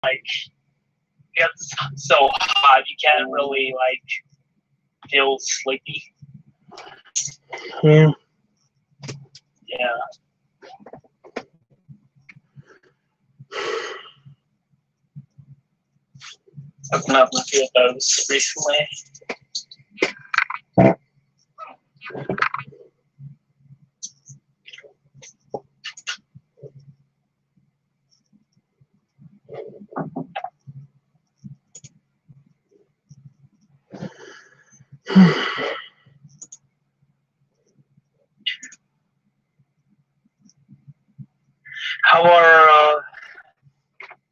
like it's so hot you can't really like feel sleepy. Yeah. Yeah. I've been having a few of those recently.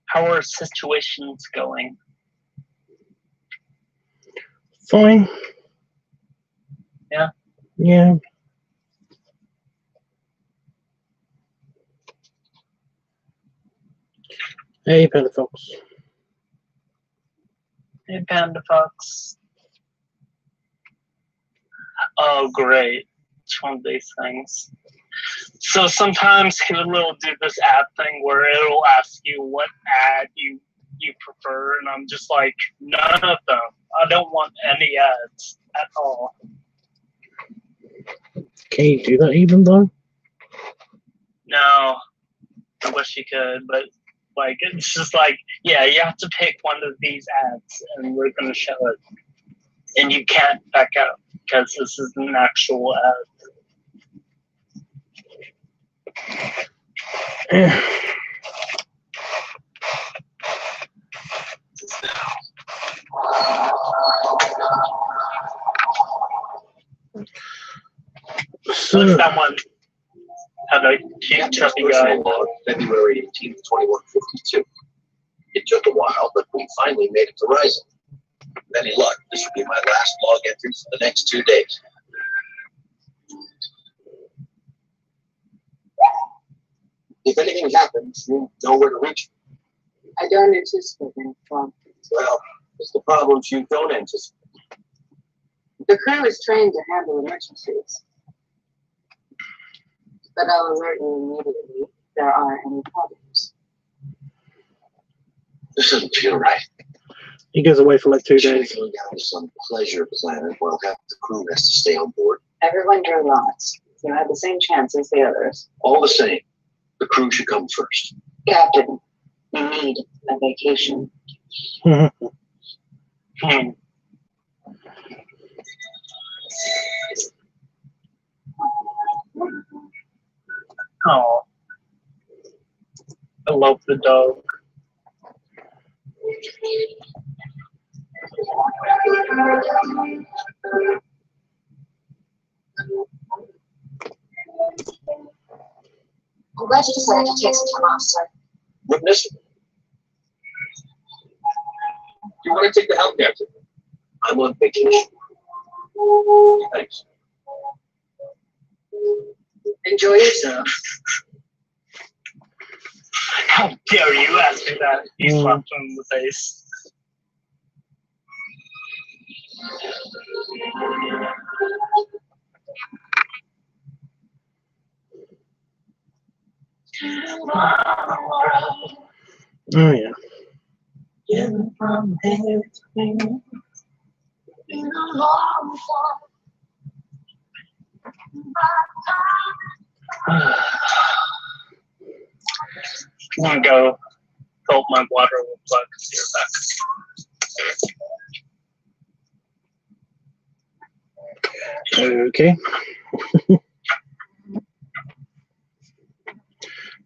How are situations going? Fine. Yeah. Yeah. Hey, Panda Fox. Hey, Panda Fox. Oh, great. It's one of these things. So sometimes it'll do this ad thing where it'll ask you what ad you prefer, and I'm just like, none of them. I don't want any ads at all. Can you do that even though? No. I wish you could, but like it's just like, yeah, you have to pick one of these ads and we're gonna show it. And you can't back out because this is an actual ad. So, What's that one? Had a cute chubby guy. Log, February 18th, 2152. It took a while, but we finally made it to Rising. With any luck, this will be my last log entry for the next 2 days. If anything happens, you know where to reach me. I don't anticipate any problems. Well, it's the problems you don't anticipate. The crew is trained to handle emergencies. But I'll alert you immediately if there are any problems. This doesn't feel right. he goes away for like 2 days. Going down to some pleasure planet while half the crew has to stay on board. Everyone drew lots. You had the same chance as the others. All the same, the crew should come first. Captain, we need a vacation. Oh, I love the dog. I'm glad you decided to take some time off, sir. Witness? You want to take the help, Captain? I'm on vacation. Thanks. Enjoy yourself. How dare you ask me that? He slapped him in the face. Oh yeah. Getting from here to here. Been a long time. I'm gonna go fill up my water real quick. See you back. Okay.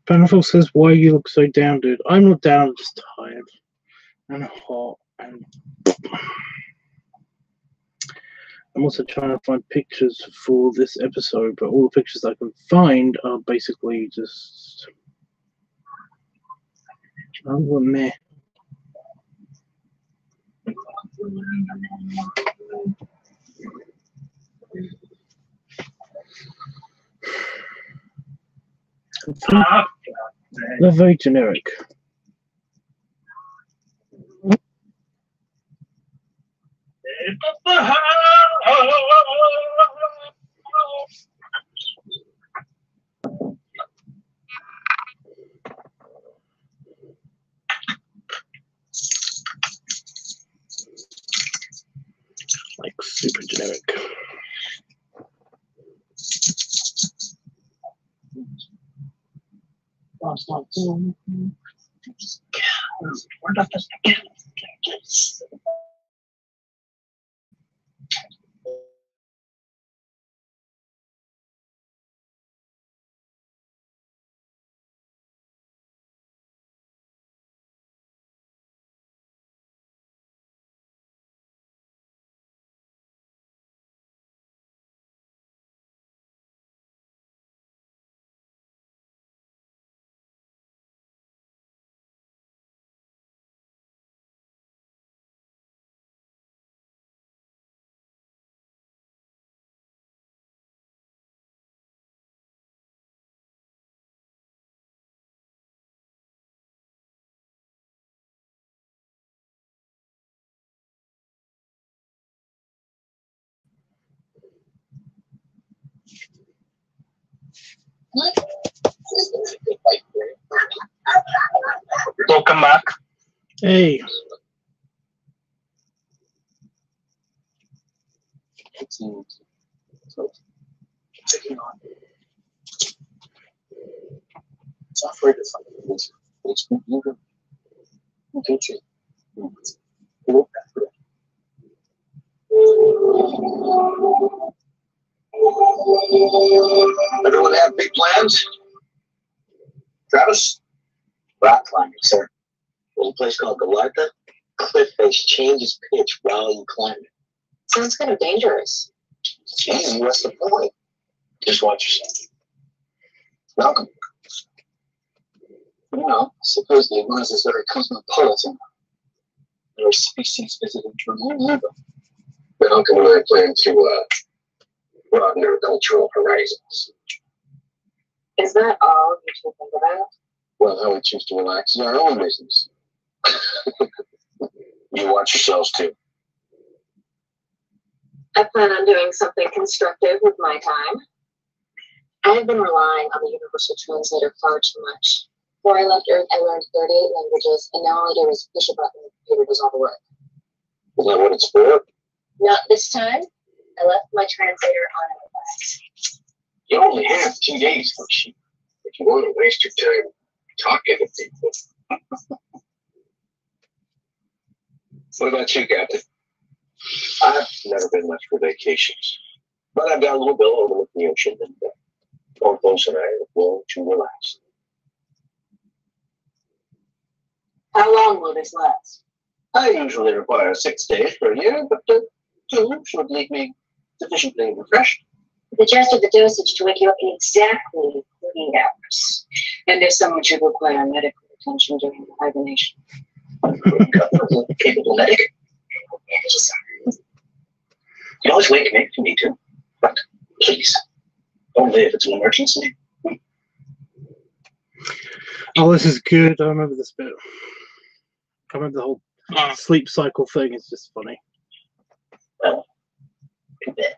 Panafil says, why you look so down, dude? I'm not down, I'm just tired. And hot. And I'm also trying to find pictures for this episode, but all the pictures I can find are basically just... Oh, what meh. They're very generic. pandemic. Where did this get? Welcome back. Hey. Software defined it's computer. Teacher. Everyone have big plans? Travis? Rock climbing, sir. There's a place called Galarta. Cliff face changes pitch while you climb it. Sounds kind of dangerous. It's easy. What's the point? Just watch yourself. Malcolm. You know, supposedly Mars is very cosmopolitan. There are species visiting from all over. Malcolm and I plan to broaden our cultural horizons. Is that all you two think about? Well, how we choose to relax is our own business. You watch yourselves too. I plan on doing something constructive with my time. I have been relying on the universal translator far too much. Before I left Earth, I learned 38 languages, and now all I do is push a button and the computer does all the work. Is that what it's for? Not this time. I left my translator on a request. You only have 2 days, Hershey. If you want to waste your time talking to people. What about you, Captain? I've never been much for vacations, but I've got a little bill overlooking the ocean, and both those and I are willing to relax. How long will this last? I usually require 6 days per year, but 2 should leave me sufficiently refreshed. They adjusted the dosage to wake you up in exactly 48 hours. And if someone should require medical attention during hibernation. Capable medic. You always wake me if you need to, but please, only if it's an emergency. Oh, this is good. I remember this bit. I remember the whole sleep cycle thing. It's just funny. Well, in bed.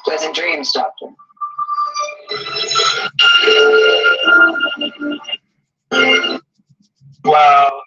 Pleasant dreams, Doctor. Wow.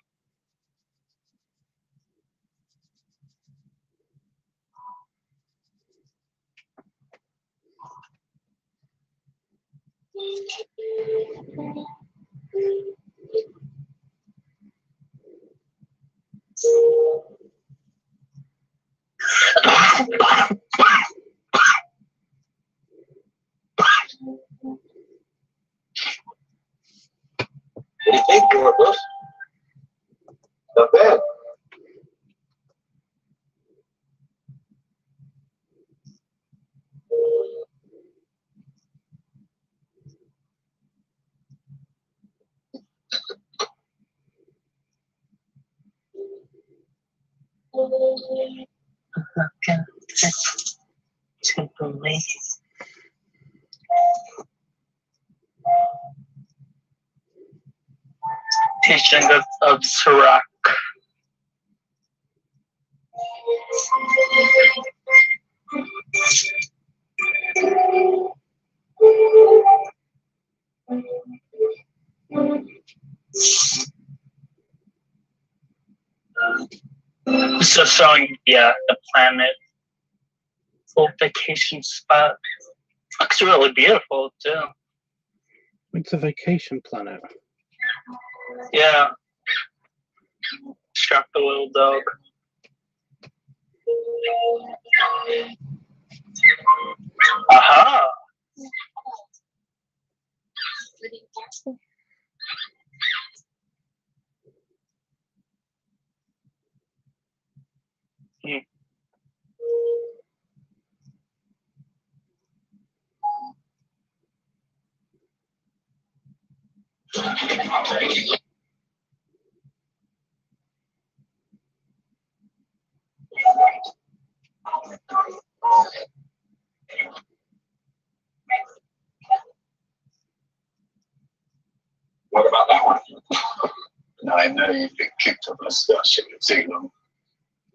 What do you think, Dorcas? Not bad. Teaching of Sirach. It's just showing, yeah, the planet. Full vacation spot. Looks really beautiful too. It's a vacation planet. Yeah. Strap the little dog. Aha! What about that one? I know you've been kicked up a starship at too long.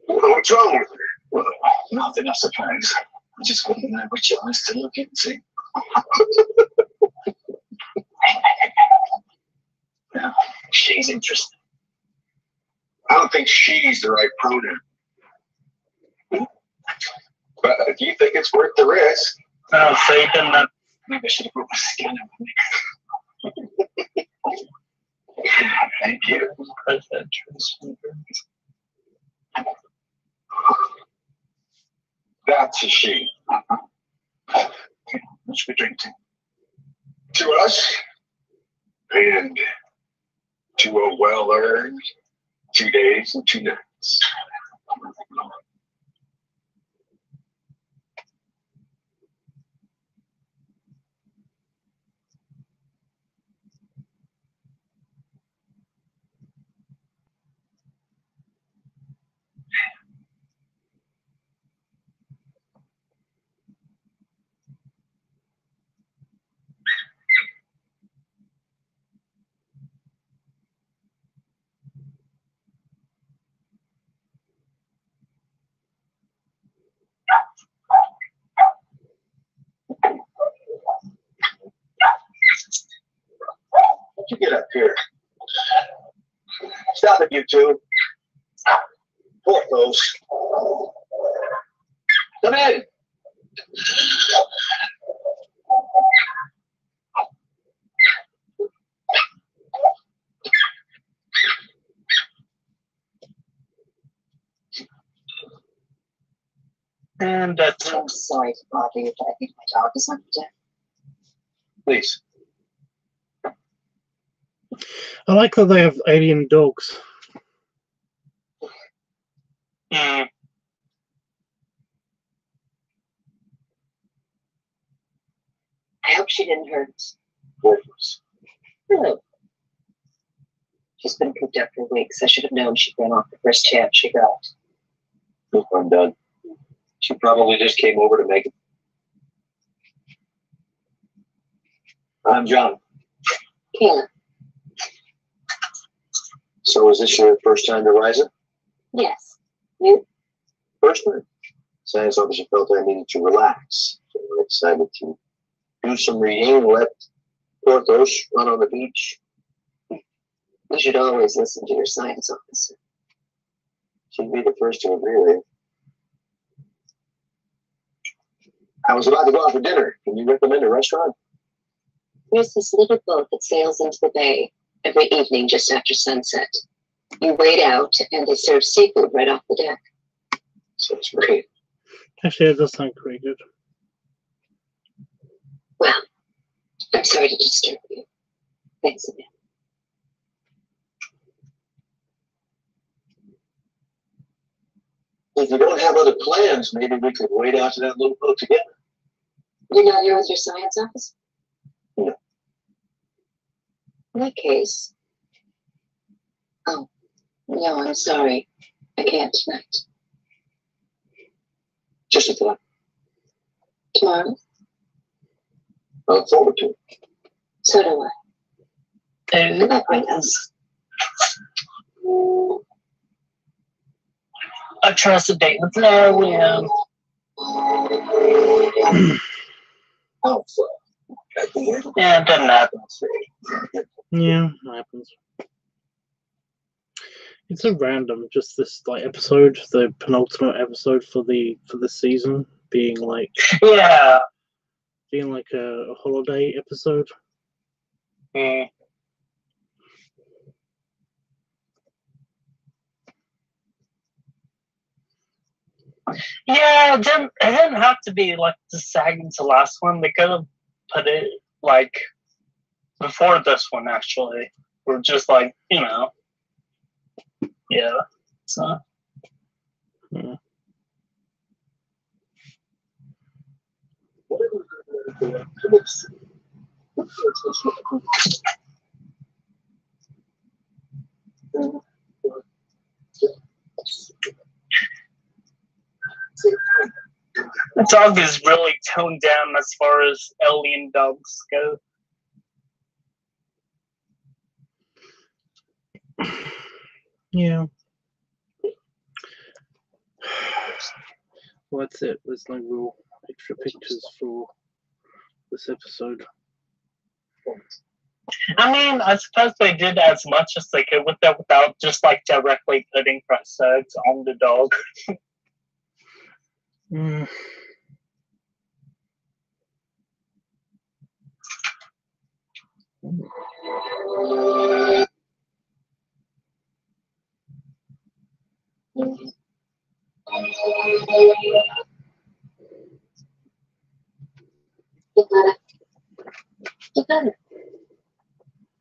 What's wrong with her? Well, nothing, I suppose. I just want to know which eyes to look into. Well, she's interesting. I don't think she's the right pronoun. But if you think it's worth the risk. Oh, so you didn't have... Maybe I should have brought my scanner with me. Thank you. That's a she. What should we drink to? To us, and to a well-earned 2 days and 2 nights. How'd you get up here? Stop it, you two. Porthos. Come in. And that's... I'm sorry to bother you, but I think my dog is under deck. Please. I like that they have alien dogs. Mm. I hope she didn't hurt. Porthos. No. She's been cooped up for weeks. I should have known she'd run off the first chance she got. Look, I'm done. She probably just came over to make it. I'm John. Kayla. So is this your first time to Ryza? Yes. You? First time. Science officer felt I needed to relax. So I decided to do some reading, let Porthos run on the beach. You should always listen to your science officer. She'd be the first to agree with you. I was about to go out for dinner. Can you recommend a restaurant? There's this little boat that sails into the bay every evening just after sunset. You wade out and they serve seafood right off the deck. Sounds great. Actually, it does sound pretty good. Well, I'm sorry to disturb you. Thanks again. If you don't have other plans, maybe we could wade out to that little boat together. You're not here with your science office? No. In that case... Oh, no, I'm sorry. I can't tonight. Just a thought. Tomorrow? I look forward to it. So do I. How about right now? I trust a date with Larian. Oh, Yeah, it doesn't happen. Yeah, it happens. It's so random, just this like episode, the penultimate episode for the season, being like Yeah. a holiday episode. Mm. Yeah, it didn't have to be like the second to last one. They could have put it like before this one, actually. We're just like, yeah. So. Yeah. The dog is really toned down as far as alien dogs go. Yeah. Well, that's it. There's no real extra pictures for this episode. I mean, I suppose they did as much as they could with that without just like directly putting prosthetics on the dog. Mm.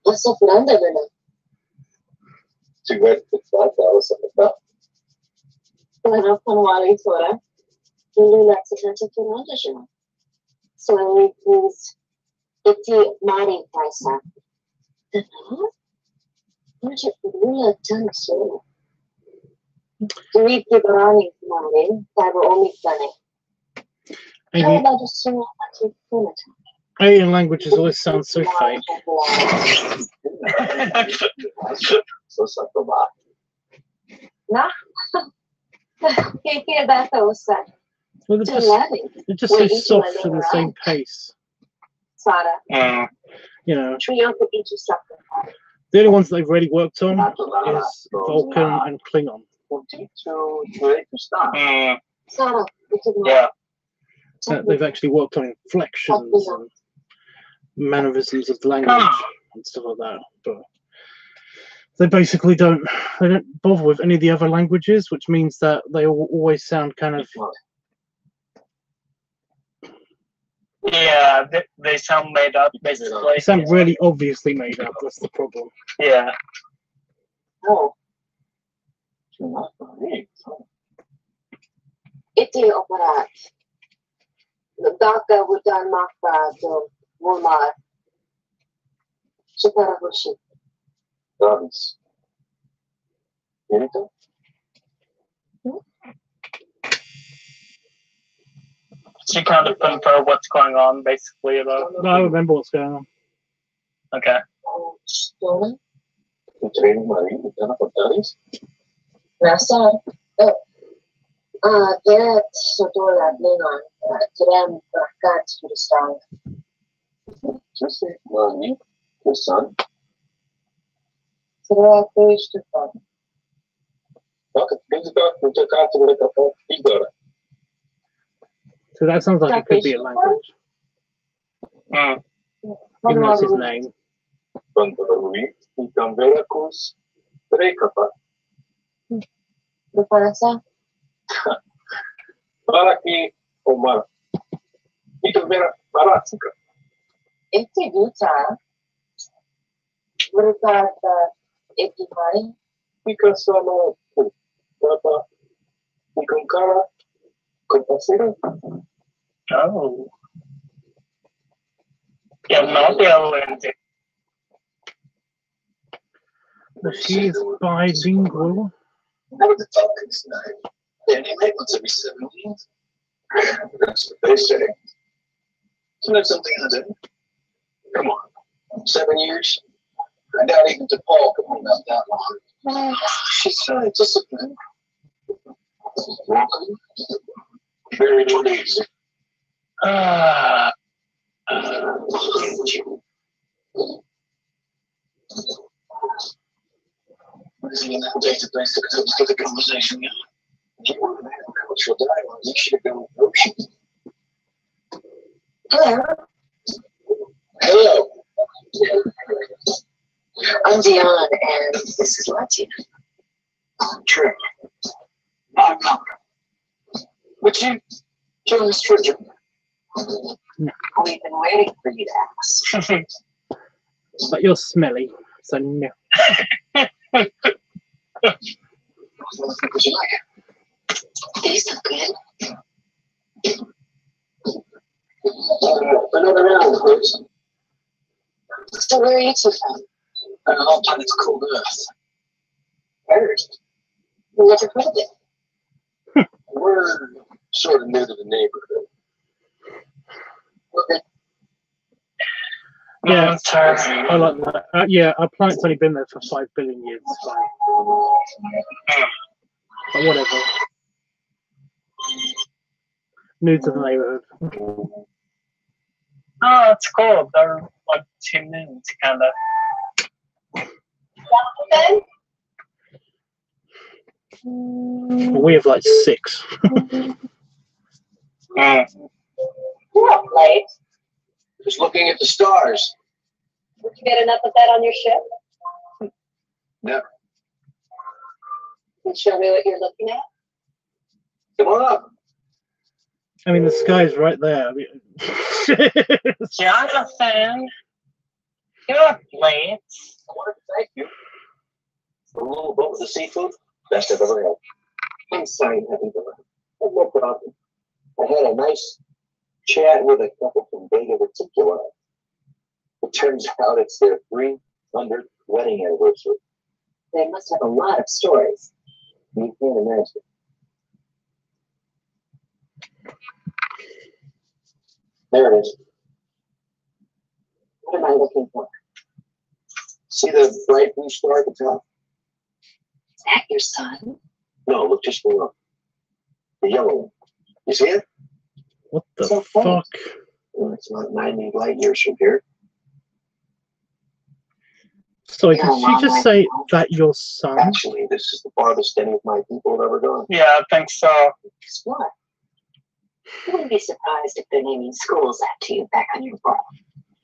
Asa Fernanda böyle. Sigurd var da Bueno, como alguém fora, ele lá se sente Fernanda já. So ele diz, iti mari paisa. Mas ele tanto solo. Iti barani mari, tava omikane. How just so much Alien languages always sound so fake. So saprovado. Nah. Que dá ouça. Well, they're just so soft and the same pace. Sara. You know, Triunfo something. the only ones they've really worked on is Vulcan and Klingon. Sara, Yeah. They've actually worked on inflections and mannerisms of language and stuff like that, but they basically don't bother with any of the other languages, which means that they always sound kind of they sound made up basically. they sound really obviously made up. That's the problem. Yeah. Oh. Iti operat. Daka wutan makta do Walmart. Shikarabushi. Davis. Benito? So you kind of infer what's going on basically about. I remember what's going on. Okay. Stolen? The training marine, the kind of Davis? Nasa. Gerrit Sotola Klingon. Krem berkat Suristan. Just say marine, the sun. Sera Krish to fun. Okay, things about the cartoon like a figure. So that sounds like it could be a language. Even though it's his name. Pantaloni, ikan Veracruz, Trecapa. Preparasa? Para que Omar. Ikan Veracruz. Iti Guta. Berkat Iti Mai. Ikan solo. Papa. Ikan cara. Compasero. Oh. Yeah, not the Atlantic. She's bilingual. How would the Falcons know? They only make once every 7 years. That's what they say. Isn't that something I do? Come on. 7 years? I doubt even DePaul could hold out that long. She's so disciplined. Welcome. Very pleased. everything in that database that helps with the conversation. If you want to have a cultural dialogue, you should go with Ocean. Hello. Hello. I'm Dion, and this is Latina. True. I'm not. Would you join us for a drink? We've been waiting for you to ask. But you're smelly, so no. What would you like? These look good. Another round, please. So where are you two from? Our planet's called Earth. Heard. Never heard of it. We're sort of new to the neighborhood. Well, then, Yeah, I like that. Yeah, our planet's only been there for 5 billion years. It's fine. But whatever. New to the neighborhood. Oh, it's cool. They're like 2 moons, kind of. We have like 6. You're up late. Just looking at the stars. Did you get enough of that on your ship? Never. Can you show me what you're looking at? Come on up. I mean, the sky's right there. I mean, Jonathan, you're up late. I wanted to thank you for a little boat with the seafood. Best I've ever had. I'm sorry, having to run. No problem. I had a nice chat with a couple from Beta Reticuli. It turns out it's their 300th wedding anniversary. They must have a lot of stories. You can't imagine. There it is. What am I looking for? See the bright blue star at the top? Is that your son? No, look just below. The yellow one. You see it? what the So fuck? Well, it's not 90 light years from here. Sorry, did you just say that your son? Actually, this is the farthest any of my people have ever gone. Yeah, I think so. Guess what? You wouldn't be surprised if they're naming schools after you back on your ball.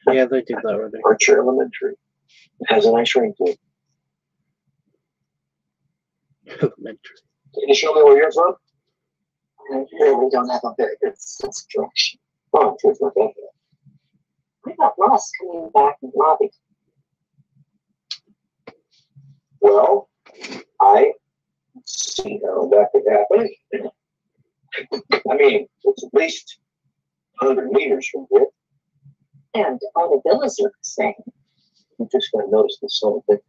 Yeah, they did that already. Archer Elementary. It has a nice ring to it. Elementary. Can you show me where you're from? I really don't have a very good sense of direction. Oh, truth not that bad. I got lost coming back in the lobby. Well, I see how that could happen. I mean, it's at least 100 meters from here. And all the villas look the same. You just got to notice the subtle difference.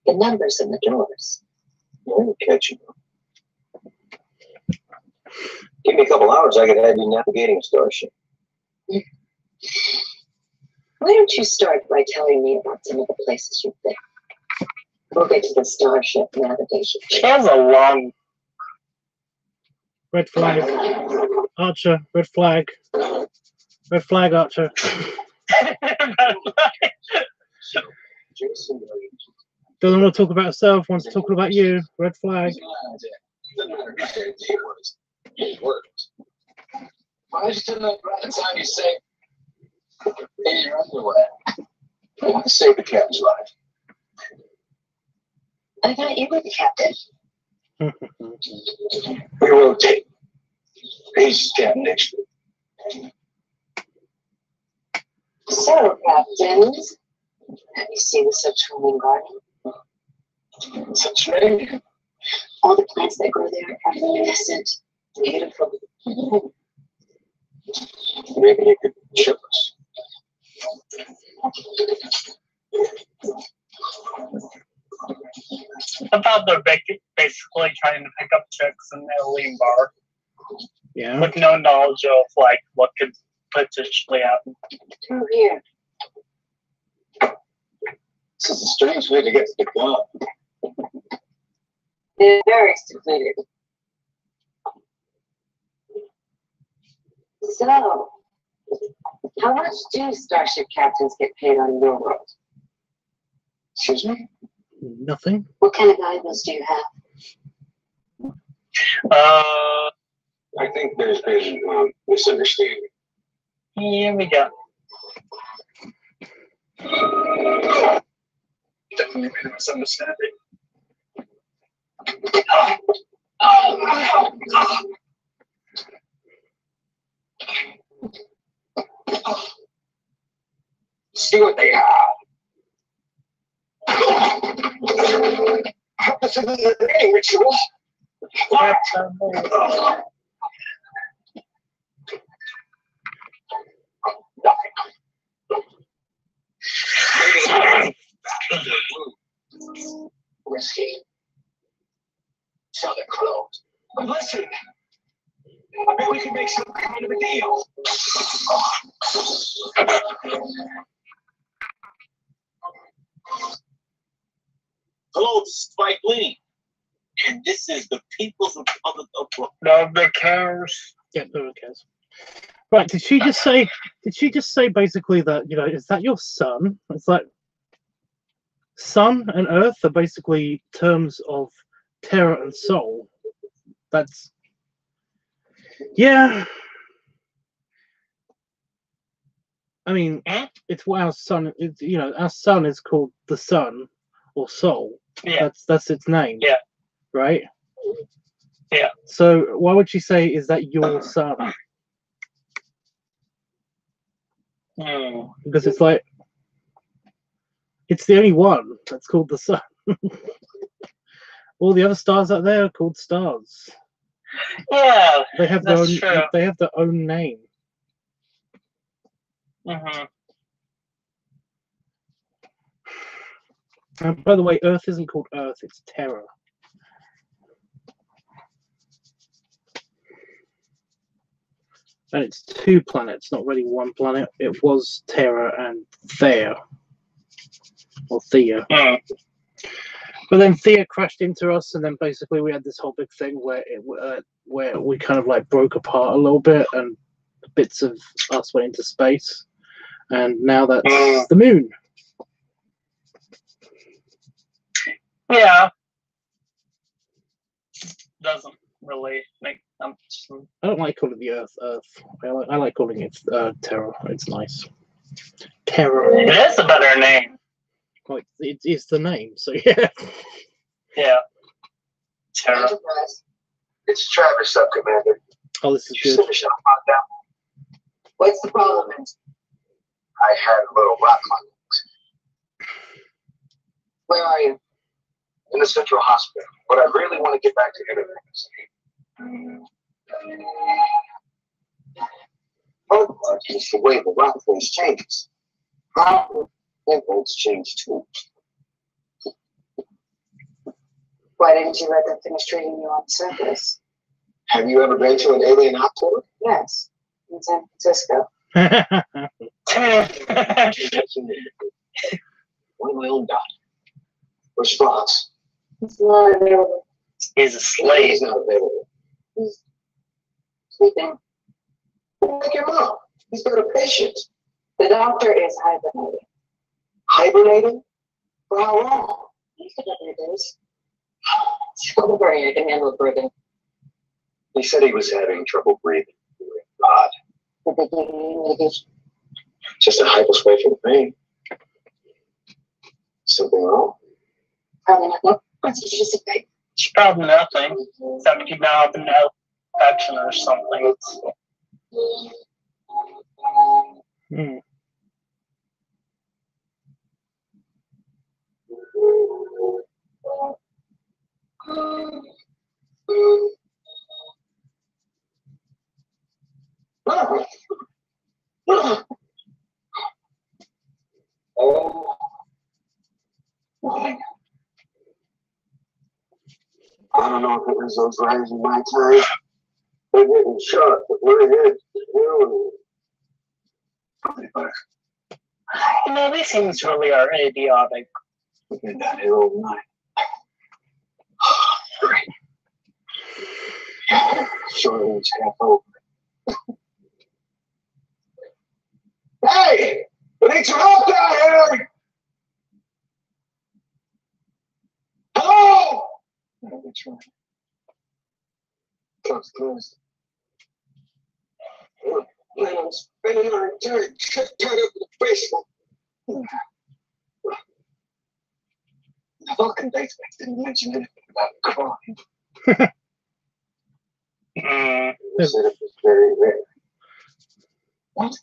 The numbers in the doors. You're catching them. Give me a couple hours, I could have you navigating a starship. Why don't you start by telling me about some of the places you've been? We'll get to the starship navigation. She has a long. Red flag. Archer, red flag. Red flag, Archer. Jason, Doesn't want to talk about herself, wants to talk about you. Red flag. Why did you do that by the time you say in your underwear? I want to save the captain's life. I thought you were the captain. We rotate. He's captain next week. So, captains, have you seen the subterranean garden? Subterranean? All the plants that grow there are luminescent, beautiful. Maybe you could show us. I thought they're basically trying to pick up chicks in the alien bar Yeah. with no knowledge of like what could potentially happen. Through here. This is a strange way to get to the club. They're very secluded. So, how much do starship captains get paid on your world? Excuse me? Nothing. What kind of guidance do you have? I think there's been misunderstanding. Here we go. Definitely been a misunderstanding. See what they have. This is the reading ritual. What? Nothing. Risky. Sell their clothes. But listen, I bet we can make some kind of a deal. Hello, this is Spike Lee, and this is the People's Republic of Brooklyn. Nobody cares. Yeah, no one cares. Right? Did she just say? Did she just say basically that is that your son? It's like sun and earth are basically terms of terror and soul. That's yeah. I mean, it's what our sun. It's, our sun is called the sun or soul. Yeah. That's its name. Yeah. Right. Yeah. So why would she say, "Is that your son"? Because it's like it's the only one that's called the sun. All the other stars out there are called stars. Yeah. They have their That's own. true. They have their own name. Mm-hmm. And by the way, Earth isn't called Earth; it's Terra. And it's two planets, not really one planet. It was Terra and Thea, or Thea. But then Thea crashed into us, and then basically we had this whole big thing where where we kind of like broke apart a little bit, and bits of us went into space, and now that's the moon. Yeah. Doesn't really make sense. I don't like calling the Earth Earth. I like calling it Terra. It's nice. Terra. It is a better name. Like it is the name, so yeah. Yeah. Terra. Enterprise. It's Travis, Sub Commander. Oh, this is You good. finish up on that. What's the problem? I had a little rock on Where are you? in the Central Hospital, but I really want to get back to interviews. Oh, just the way the rock face changes. How influence change too. Why didn't you let them finish treating you on the surface? Have you ever been to an alien outpour? Yes, in San Francisco. One of my own dot. Response. It's not available. He's a slave. He's not available. He's sleeping. Wake him up. He's got a patient. The doctor is hibernating. Hibernating? For how long? He's got other days. Don't worry, I can handle breathing. He said he was having trouble breathing. Odd. Did they give you medication? Just a hypospray for the pain. Something wrong? Probably not. It's just a big. It's probably nothing, except you now have an infection or something. Hmm. Oh. I don't know if it was those riders in my time. They're getting shot, but we're ahead. These things really are idiotic. We've been down here all night. Great. Sure it's half over. Hey! We need some help down here! try. Club's closed. I'm spending our entire trip tied up in the basement. The Vulcan basement didn't mention anything about crime. The setup was very rare. What?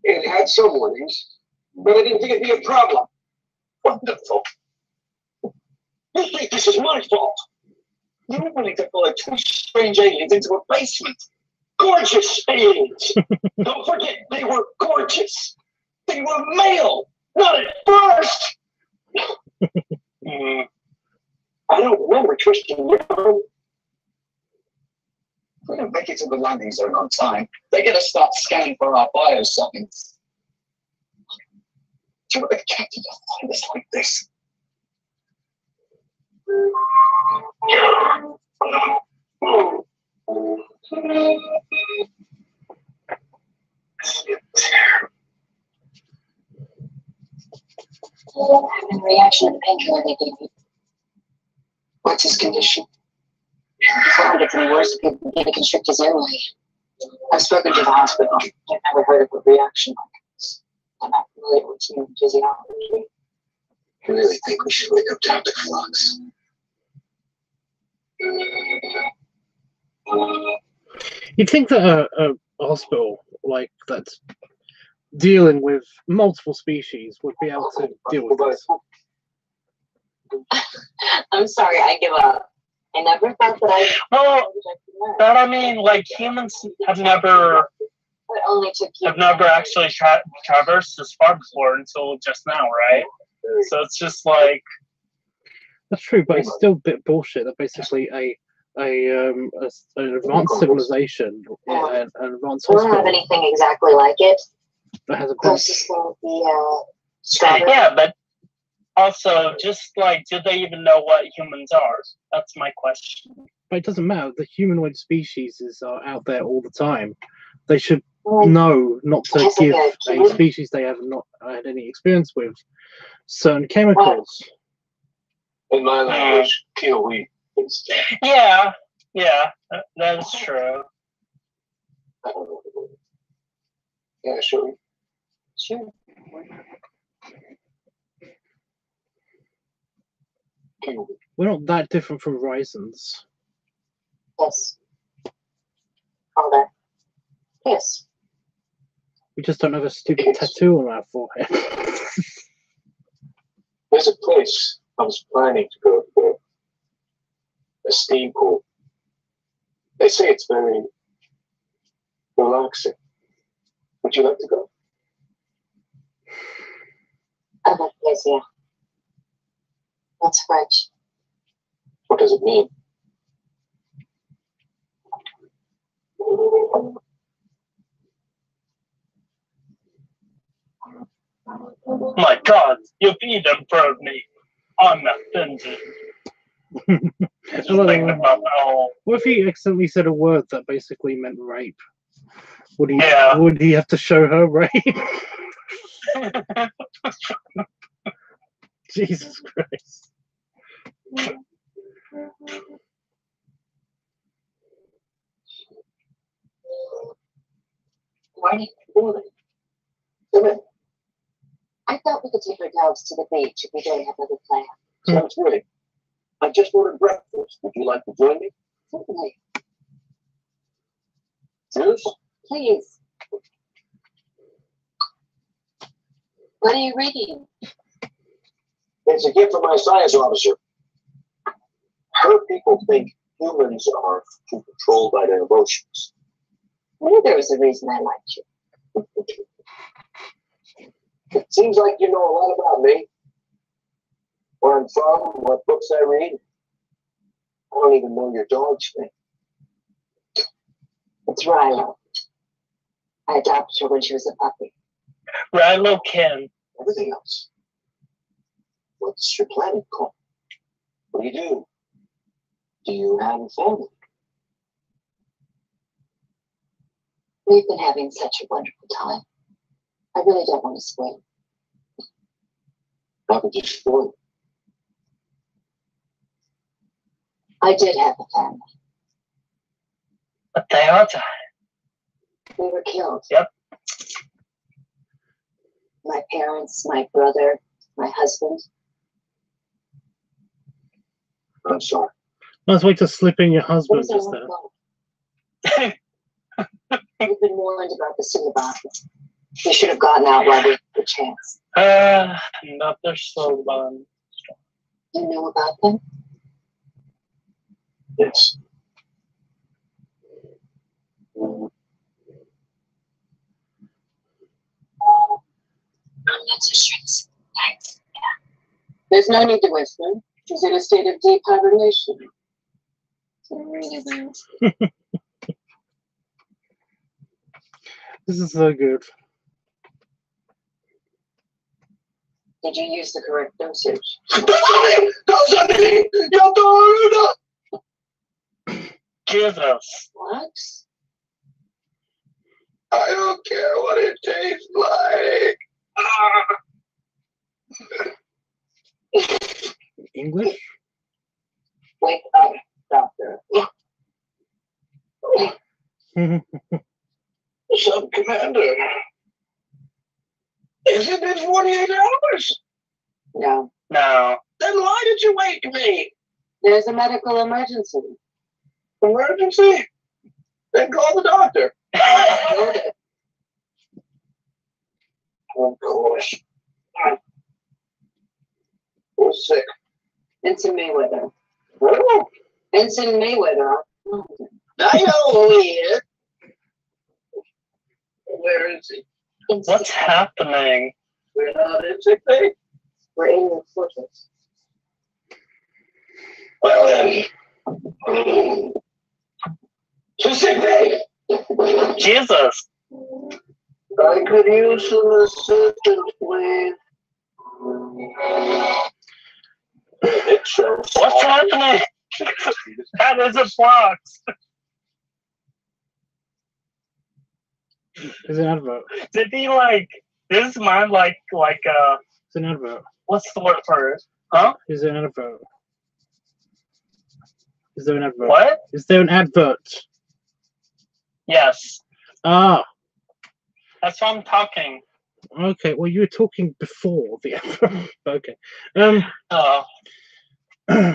It had some warnings, but I didn't think it'd be a problem. Wonderful. You think this is my fault? You were willing to follow two strange aliens into a basement. Gorgeous aliens. Don't forget, they were gorgeous. They were male, not at first. I don't remember twisting your arm. We don't make it to the landing zone on time. They're gonna start scanning for our bio signs. You would have kept it to find us like this. In reaction to the painkiller they gave me. What's his condition? Before it gets any worse, it can constrict his airway. I've spoken to the hospital. I've never heard of a reaction like this. I'm not familiar with human physiology. I really think we should wake up Dr. Flux. You'd think that a hospital like that's dealing with multiple species would be able to deal with this. I'm sorry, I give up. I never thought that I. Well, but I mean, like humans have never actually traversed this far before until just now, right? So it's just like That's true, but it's still a bit bullshit that basically an advanced civilization, an advanced We don't have hospital anything exactly like it. that has a Closest thing would be strawberry. yeah, but also just like, do they even know what humans are? That's my question. But it doesn't matter. The humanoid species are out there all the time. They should know not to give a species they have not had any experience with certain chemicals. In my language, kiwi. Yeah, that is true. I don't know the word. Yeah, sure. Sure. Kiwi. We're not that different from Horizons. Yes. All that. Yes. We just don't have a stupid tattoo on our forehead. There's a place I was planning to go for. A steam pool. They say it's very relaxing. Would you like to go? I like this, yeah. That's French. What does it mean? My God, you've even burned me. I'm offended. Just thinking about how. What if he accidentally said a word that basically meant rape? Would he have to show her rape? Jesus Christ. Why did you do it? Come in. I thought we could take our dogs to the beach if we don't have other plans. Sounds great. I just ordered breakfast. Would you like to join me? Certainly. Juice? Please. What are you reading? It's a gift from my science officer. Her people think humans are controlled by their emotions. I knew there was a reason I liked you. It seems like you know a lot about me. Where I'm from, what books I read. I don't even know your dog's name. It's Rilo. I adopted her when she was a puppy. Rilo Ken. Everything else. What's your planet called? What do you do? Do you have a family? We've been having such a wonderful time. I really don't want to spoil it. How could you spoil it? I did have a family. But they all died. We were killed. Yep. My parents, my brother, my husband. I'm sorry. Nice way to slip in your What husband was just our there. fault? We've been warned about the Sulaban. We should have gotten out while we had the chance. Not their Sulaban. You know about them? Yes. I'm not so sure. Thanks. Yeah. There's no need to whisper. She's in a state of deep hibernation. This is so good. Did you use the correct dosage? Jesus. What? I don't care what it tastes like. English? Wake up, doctor. Sub-Commander. Isn't it 48 hours? No. No. Then why did you wake me? There's a medical emergency. Emergency? Then call the doctor. Of course. Who's sick? Ensign Mayweather. Oh, Ensign Mayweather. I know who he is. Where is he? What's happening? We're not in sick bay? We're in the fortress. Well then. To sick bay. Jesus. I could use some assistance, please. What's happening? That is a box. It's an advert. Did he like? This is mine. Like It's an advert. what's the word for it? Huh? Is there an advert? Is there an advert? What? Is there an advert? Yes. Ah, That's why I'm talking. okay. Well, you were talking before the advert. Okay. Oh.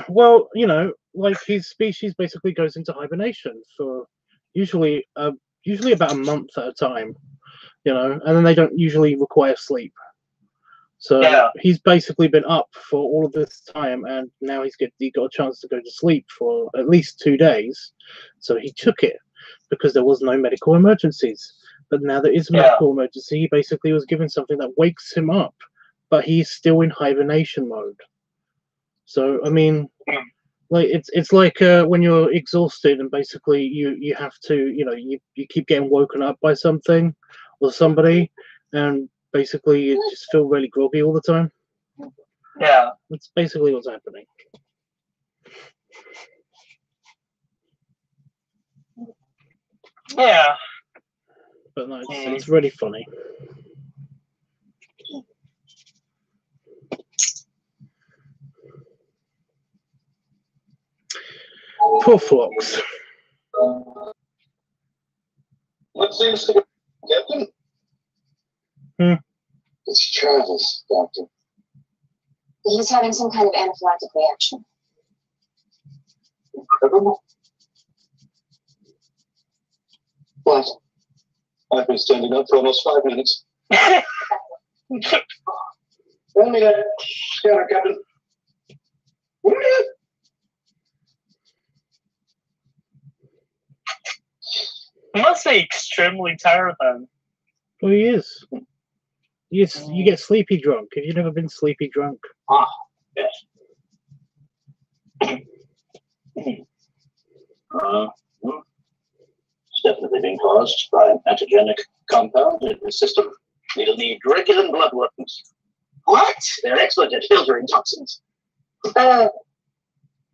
Well, you know, like his species basically goes into hibernation for usually about a month at a time, you know, and then they don't usually require sleep. So Yeah. he's basically been up for all of this time, and now he got a chance to go to sleep for at least 2 days. So he took it because there was no medical emergencies. But now there is a medical emergency. He basically was given something that wakes him up, but he's still in hibernation mode. So I mean, like it's like when you're exhausted and basically you have to, you know, you keep getting woken up by something or somebody, and basically you just feel really groggy all the time. Yeah. That's basically what's happening. Yeah. But no, it's really funny. Poor Phlox. What seems to be Captain? It's Travis, Doctor. He's having some kind of anaphylactic reaction. Incredible. What? I've been standing up for almost 5 minutes. Tell me that, Scanner, Captain. What? He must be extremely tired then. Well, he is. You get sleepy drunk. Have you never been sleepy drunk? Ah, yes. It's definitely being caused by an antigenic compound in the system. It'll need regular blood workers. What? They're excellent at filtering toxins.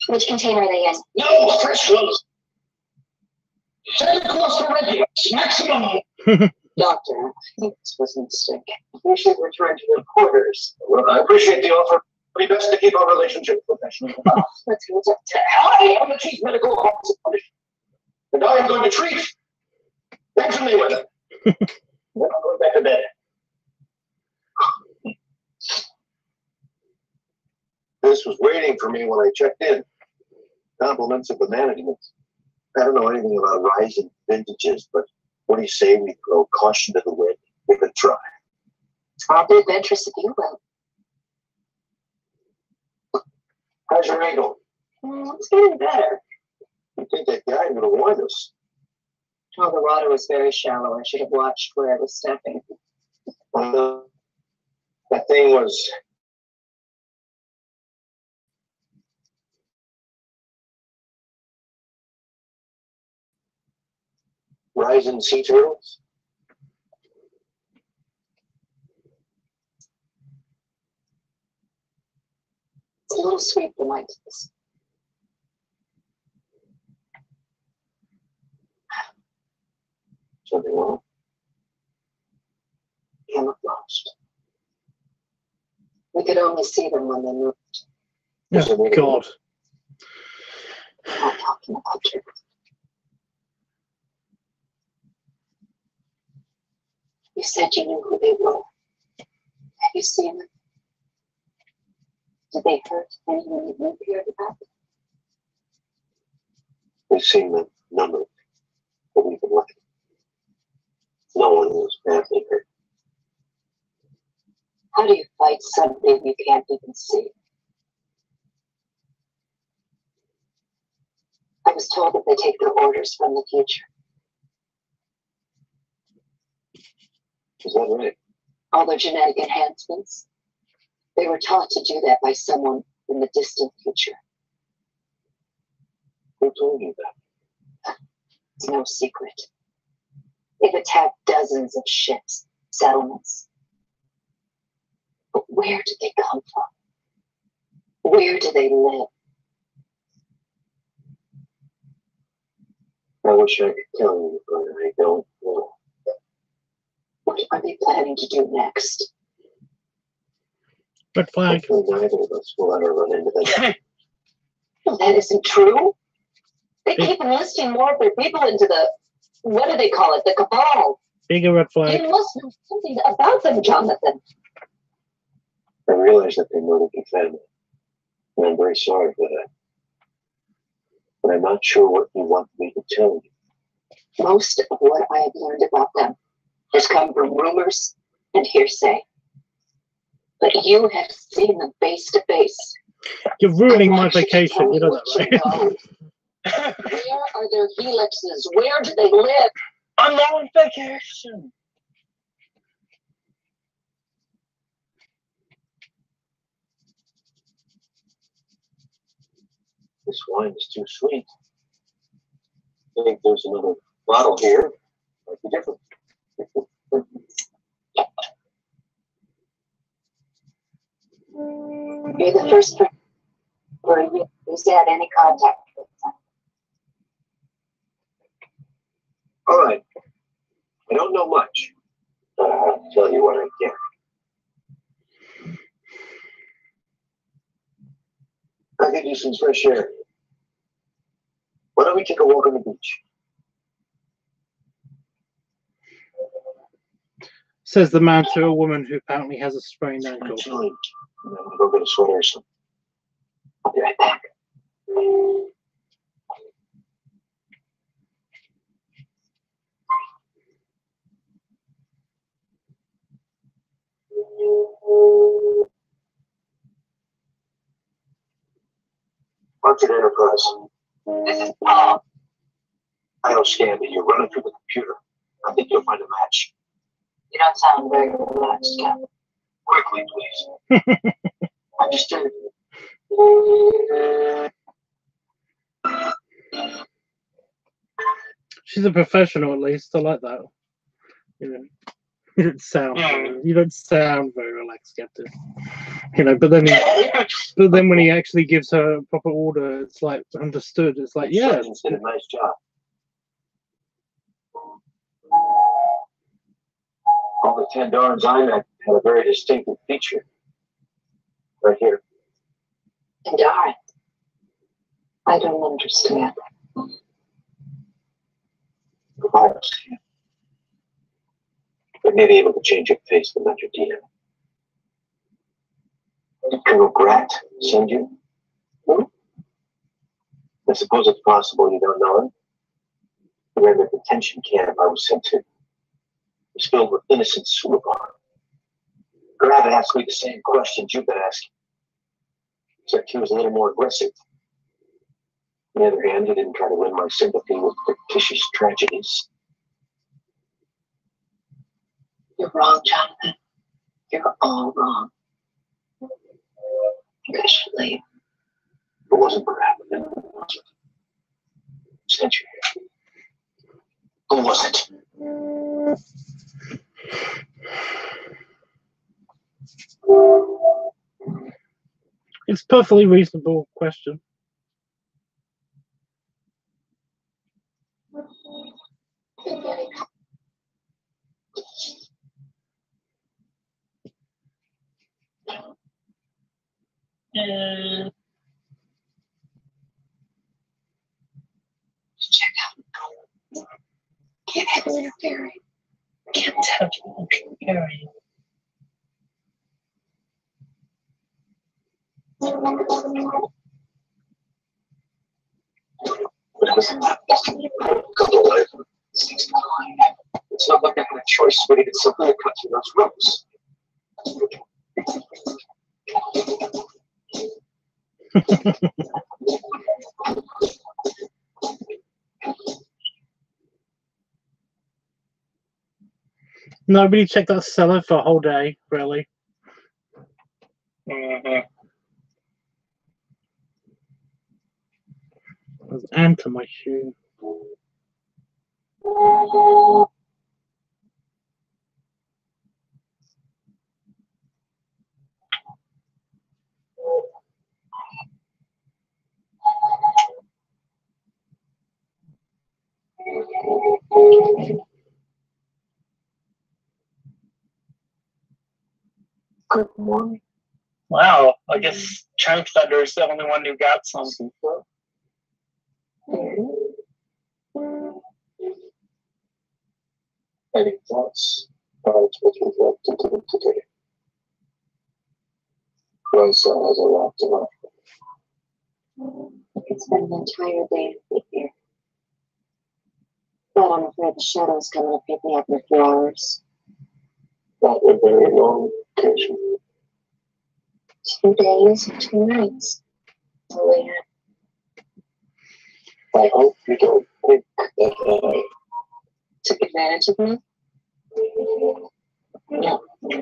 Which container are they in? No, fresh clothes. Send across the regulars, maximum. Doctor, I think this was a mistake. We should return to your quarters. Well, I appreciate the offer, It'd be best to keep our relationship professional. Let's go to I am the chief medical officer, and I am going to treat Benson Mayweather. Then I'm going back to bed. This was waiting for me when I checked in. Compliments of the management. I don't know anything about rising vintages, but what do you say we throw caution to the wind? Give it a try. I'll be adventurous if you will. How's your ankle? It's getting better. I think that guy would have warned us. Oh, the water was very shallow. I should have watched where I was stepping. That thing was... Rising sea turtles? It's a little sweet for my taste. Something wrong? Camouflaged. We could only see them when they moved. Oh, God. I'm not talking about you. You said you knew who they were. Have you seen them? Did they hurt anyone you knew here about them? We've seen the number, but we've been lucky. No one was badly hurt. How do you fight something you can't even see? I was told that they take their orders from the future. Is that right? All their genetic enhancements. They were taught to do that by someone in the distant future. Who told you that? It's no secret. They've attacked dozens of ships, settlements. But where did they come from? Where do they live? I wish I could tell you, but I don't know. What are they planning to do next? Red flag. Hopefully neither of us will ever run into them. Well, that isn't true. They keep enlisting more of their people into the, what do they call it, the cabal. Bigger red flag. You must know something about them, Jonathan. I realize that they murdered your family, and I'm very sorry for that. But I'm not sure what you want me to tell you. Most of what I have learned about them has come from rumors and hearsay. But you have seen them face to face. You're ruining my vacation. You know that, right? Where are their helixes? Where do they live? I'm on vacation. This wine is too sweet. I think there's another bottle here. Might be different. You're the first person who's had any contact with them. All right. I don't know much, but I'll tell you what I can. I could use some fresh air. Why don't we take a walk on the beach? Says the man to a woman who apparently has a sprained ankle. I'm going to go get a sweater or something. I'll be right back. Market Enterprise. This is Bob. I don't scam you. You're running through the computer. I think you'll find a match. You don't sound very relaxed, Captain. Quickly, please. Understood. She's a professional, at least. I like that. You know, you don't sound very relaxed, Captain. You know, but then when he actually gives her a proper order, it's like understood. It's like, yeah, Surgeons did a nice job. All the Tandarans I met had a very distinctive feature. Right here. And I don't understand. I understand. But may be able to change your face, but not your DNA. Did Colonel Grant send you? Hmm? I suppose it's possible you don't know him. The railway detention camp I was sent to was filled with innocent suicide. Grant asked me the same questions you've been asking. Except he was a little more aggressive. On the other hand, he didn't try to win my sympathy with fictitious tragedies. You're wrong, Jonathan. You're all wrong. You guys should leave. It wasn't Grant. Sent you here. Who was it? It's a perfectly reasonable question. Check out. Can't have him interfering. Can't have him interfering. It's not like I had a choice, but he did something to cut through those ropes. Nobody checked that cellar for a whole day, really. There's ant on my shoe. Good morning. Wow, I guess Chunk Thunder's the only one who got something. Any thoughts about what we've left into them today? Rosa has a lot to offer. I could spend an entire day here. But I'm afraid the shadow's coming to pick me up in a few hours. Not a very long vacation. 2 days and 2 nights. That's all we had. I hope you don't think that I Took advantage of me? No. I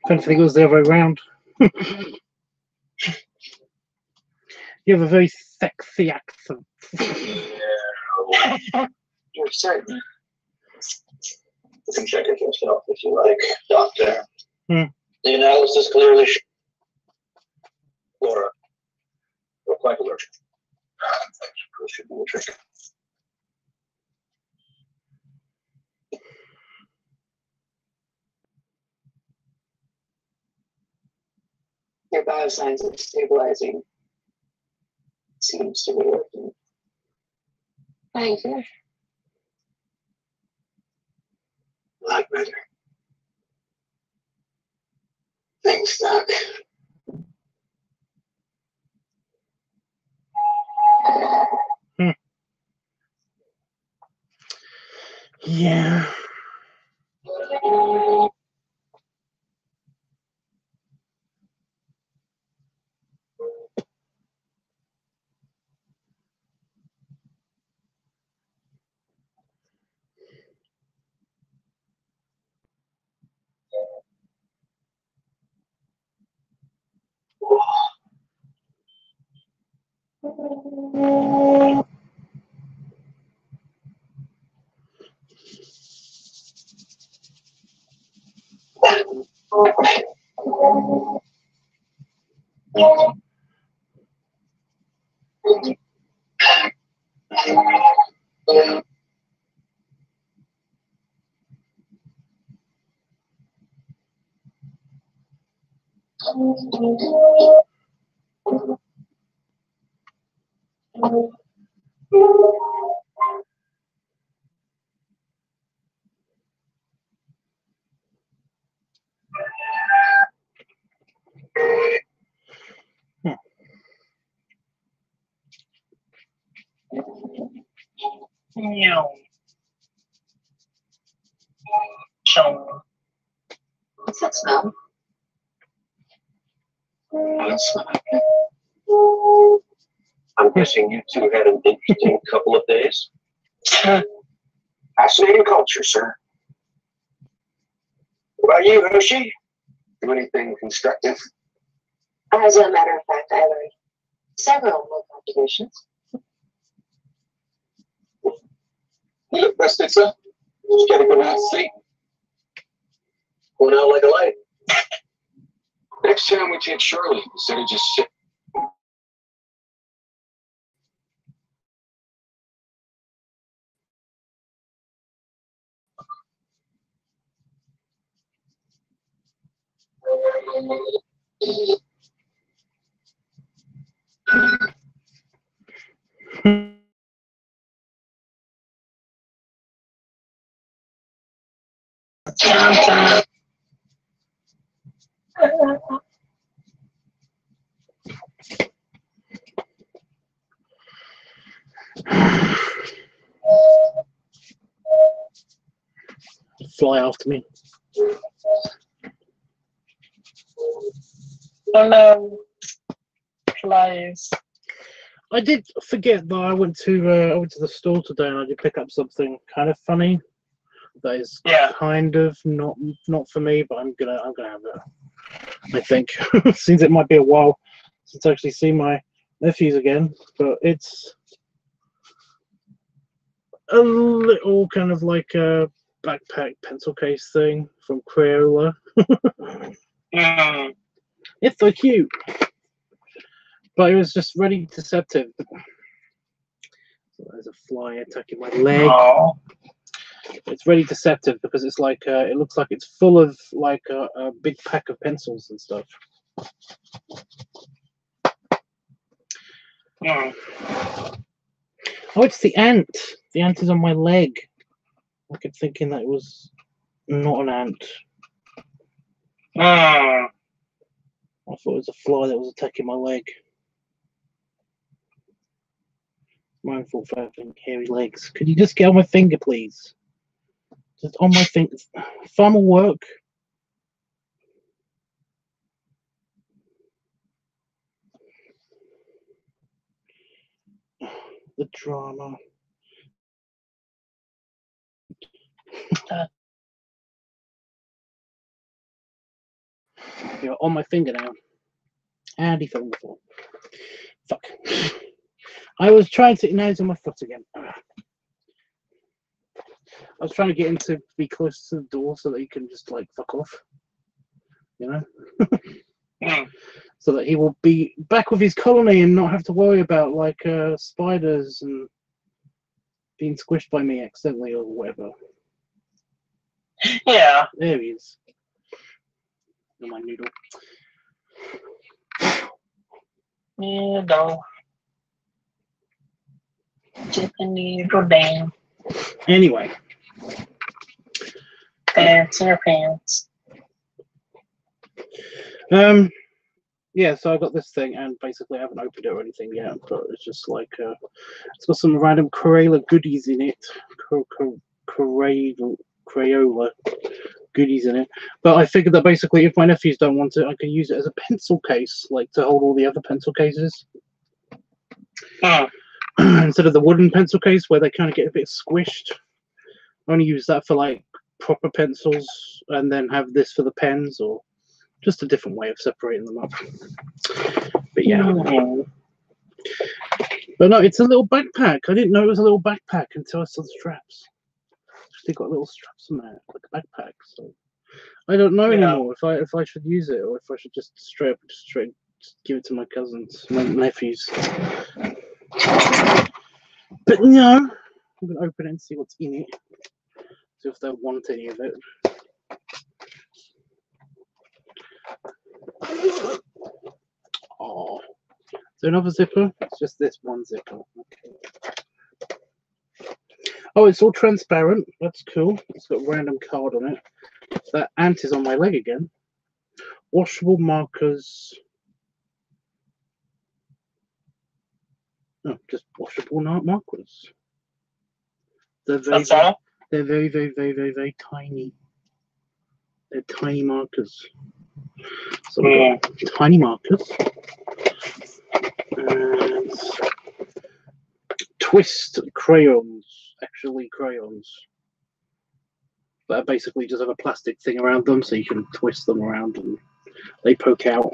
don't think it was the other way around. You have a very sexy accent. You're certain. You can check it yourself if you like, Doctor. The analysis clearly shows Laura, you're quite allergic. This should be a trick. Your biosigns are stabilizing. Seems to be working. Thank you. Like better. Thanks, Doc. Yeah. Meow. Chong. What's that smell? I'm guessing you two had an interesting couple of days. Fascinating culture, sir. What about you, Hershey? Do anything constructive? As a matter of fact, I learned several more observations. You look rested, sir. Just get a good night's sleep. Going out like a light. Next time we take Shirley, instead of just sit. Fly after me. Hello, flies. I did forget that I went to the store today and I did pick up something kind of funny. That is kind of not for me, but I'm gonna have it. I think since it might be a while since I actually see my nephews again, but it's a little kind of like a backpack pencil case thing from Crayola. It's so cute, but it was just really deceptive. So there's a fly attacking my leg. Oh. It's really deceptive because it's like it looks like it's full of like a big pack of pencils and stuff. Oh, it's the ant. The ant is on my leg. I kept thinking that it was not an ant. I thought it was a fly that was attacking my leg. Mindful for having hairy legs. Could you just get on my finger, please? Just on my finger. Thumb will work. The drama. You're on my finger now. And he fell on the floor. Fuck. I was trying to. Now he's on my foot again. I was trying to get him to be close to the door so that he can just like fuck off. You know? So that he will be back with his colony and not have to worry about like spiders and being squished by me accidentally or whatever. Yeah. There he is. Oh, my noodle. Noodle. Chicken noodle down. Anyway. Pants in your pants. Yeah, so I got this thing and basically I haven't opened it or anything yet, but it's just like it's got some random Crayola goodies in it. Crayola goodies in it. But I figured that basically if my nephews don't want it, I can use it as a pencil case, like to hold all the other pencil cases. Instead of the wooden pencil case where they kind of get a bit squished. I only use that for like proper pencils and then have this for the pens, or just a different way of separating them up. But yeah. But no, it's a little backpack. I didn't know it was a little backpack until I saw the straps. They got little straps on there, like a backpack. So I don't know anymore if I should use it or if I should just straight give it to my cousins, my nephews. But no, I'm gonna open it and see what's in it. See if they want any of it. Oh, there another zipper? It's just this one zipper. Okay. Oh, it's all transparent. That's cool. It's got a random card on it. That ant is on my leg again. Washable markers. No, just washable markers. That's all? They're very, very, very, very, very tiny. They're tiny markers. So we've got tiny markers. And twist crayons. Actually crayons. That basically just have a plastic thing around them so you can twist them around and they poke out.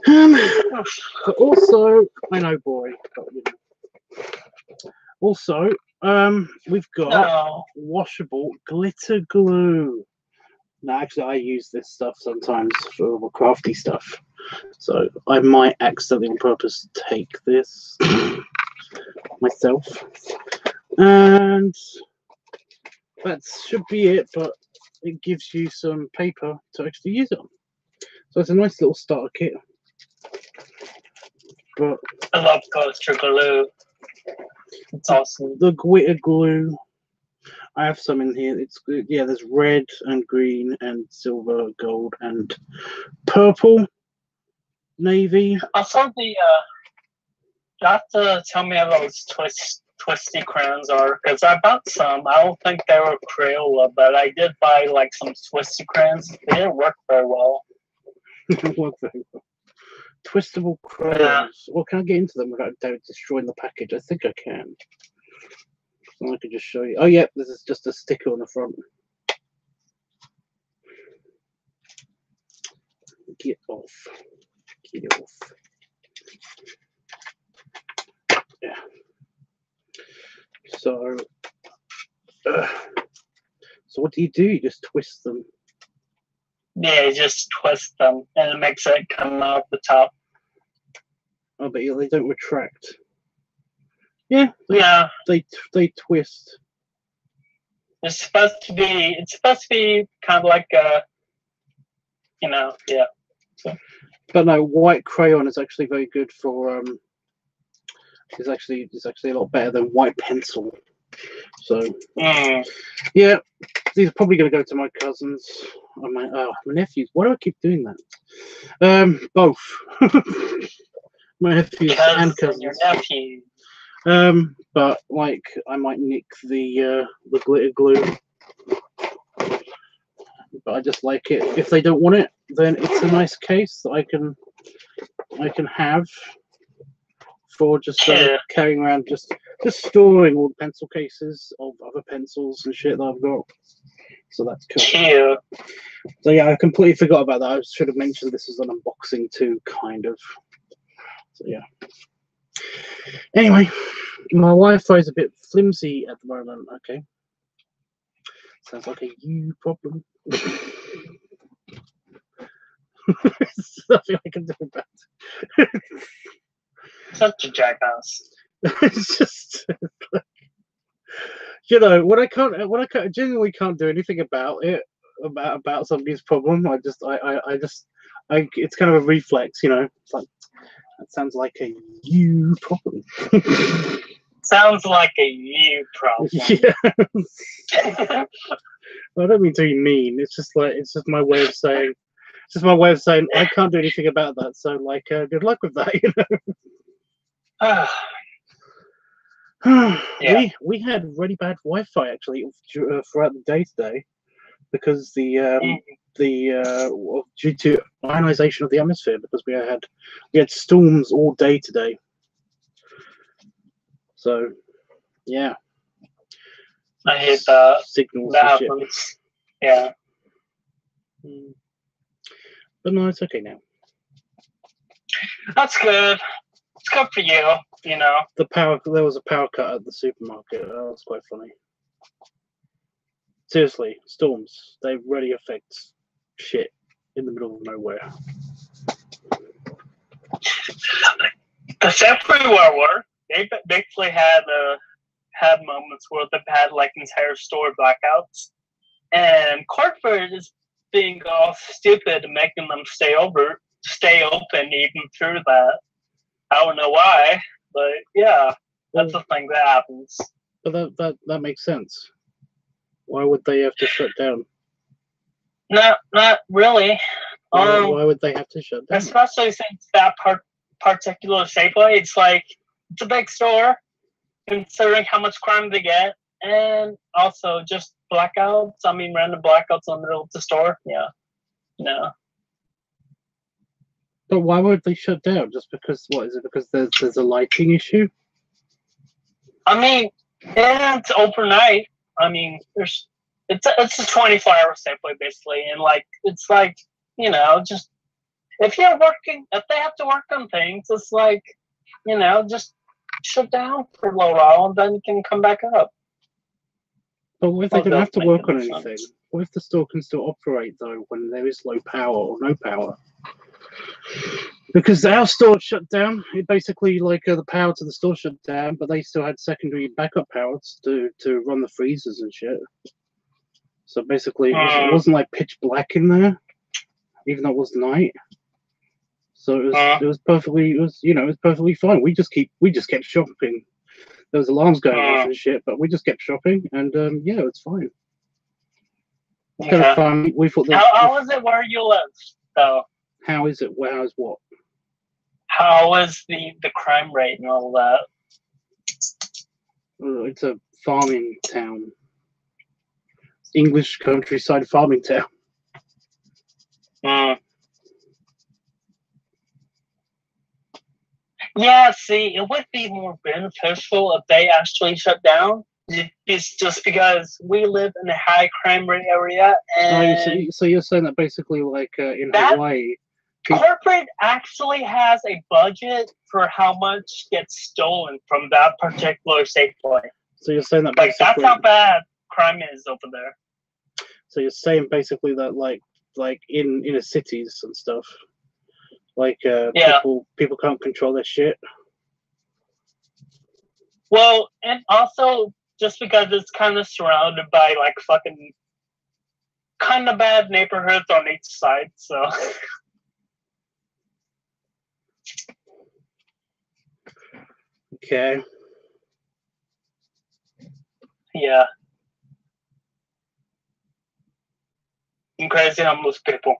But also, I know, boy. But, you know. Also, we've got washable glitter glue. Now, actually, I use this stuff sometimes for crafty stuff. So I might accidentally on purpose take this myself. And that should be it, but it gives you some paper to actually use it on. So it's a nice little starter kit. But I love glitter glue. It's awesome. The glitter glue. I have some in here. It's yeah. There's red and green and silver, gold and purple, navy. Also, you have to tell me how those twisty crayons are, because I bought some. I don't think they were Crayola, but I did buy like some twisty crayons. They didn't work very well. Twistable crayons. Yeah. Well, can I get into them without destroying the package? I think I can. So I could just show you. Oh, yeah, this is just a sticker on the front. Get off. Get off. Yeah. So what do? You just twist them. Yeah, you just twist them, and it makes it come out the top. Oh, but they don't retract. Yeah. They twist. It's supposed to be kind of like a, you know, yeah. So. But no, white crayon is actually very good for It's actually a lot better than white pencil. So yeah, these are probably going to go to my cousins or my nephews. Why do I keep doing that? Both. My nephews and cousins. Your nephew. But like I might nick the glitter glue. But I just like it. If they don't want it, then it's a nice case that I can have for just carrying around, just storing all the pencil cases of other pencils and shit that I've got. So that's cool. Yeah. So yeah, I completely forgot about that. I should have mentioned this is an unboxing too, kind of. So yeah. Anyway, my Wi-Fi is a bit flimsy at the moment. Okay. Sounds like a you problem. There's nothing I can do about it. Such a jackass. It's just like, you know, when I genuinely can't do anything about it, about somebody's problem. It's kind of a reflex, you know. It's like, that sounds like a you problem. Sounds like a you problem. Yeah. I don't mean to be mean. It's just my way of saying. It's just my way of saying I can't do anything about that. So like, good luck with that, you know. Yeah. We had really bad Wi-Fi actually throughout the day today because due to ionization of the atmosphere, because we had storms all day today. So yeah, I hate that. Signals that and happens. Shit. Yeah. But no, it's okay now. That's good. It's good for you, you know. There was a power cut at the supermarket. That was quite funny. Seriously, storms, they really affect shit in the middle of nowhere. Because everywhere they basically had moments where they've had like entire store blackouts, and corporate is being all stupid and making them stay open even through that. I don't know why, but yeah, that's the thing that happens. But that makes sense. Why would they have to shut down? Not really. Why would they have to shut down? Especially since that particular Safeway, it's a big store, considering how much crime they get, and also just blackouts. I mean, random blackouts in the middle of the store. Yeah, no. But why would they shut down? Just because? What is it? Because there's a lighting issue? I mean, it's overnight. I mean, it's a 24-hour Safeway basically, and it's just if they have to work on things, it's just shut down for a little while and then you can come back up. But what if they don't have to work on anything? What if the store can still operate though when there is low power or no power? Because our store shut down, it basically the power to the store shut down, but they still had secondary backup powers to run the freezers and shit. So basically, it wasn't like pitch black in there, even though it was night. So it was perfectly fine. We just kept shopping. There was alarms going off and shit, but we just kept shopping, and yeah, it's fine. It's kind of fun. We thought that. How is it where you live, though? How is it? How is what? How is the crime rate and all that? It's a farming town. English countryside farming town. Yeah, see, it would be more beneficial if they actually shut down. It's just because we live in a high crime rate area, and so you're saying that basically, in Hawaii, corporate actually has a budget for how much gets stolen from that particular Safeway. So you're saying that that's how bad crime is over there. So you're saying basically that in inner cities and stuff, people can't control their shit. Well, and also just because it's kind of surrounded by fucking kind of bad neighborhoods on each side, so. Okay. Yeah. And crazy homeless people.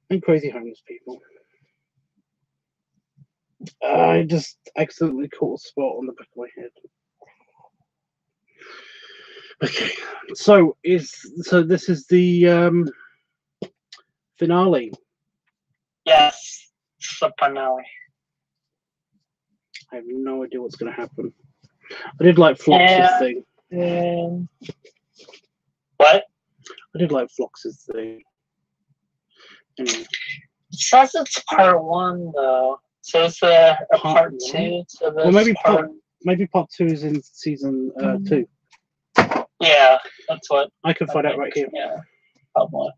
And crazy homeless people. I just accidentally caught a spot on the back of my head. Okay, so this is the finale. Yes, it's the finale. I have no idea what's going to happen. I did like Flox's thing. What? I did like Flox's thing. Anyway. It says it's part 1 though. So it's a part 2 to this. Well, maybe part 2 is in season 2. Yeah, that's what I can find out right here. Yeah, probably.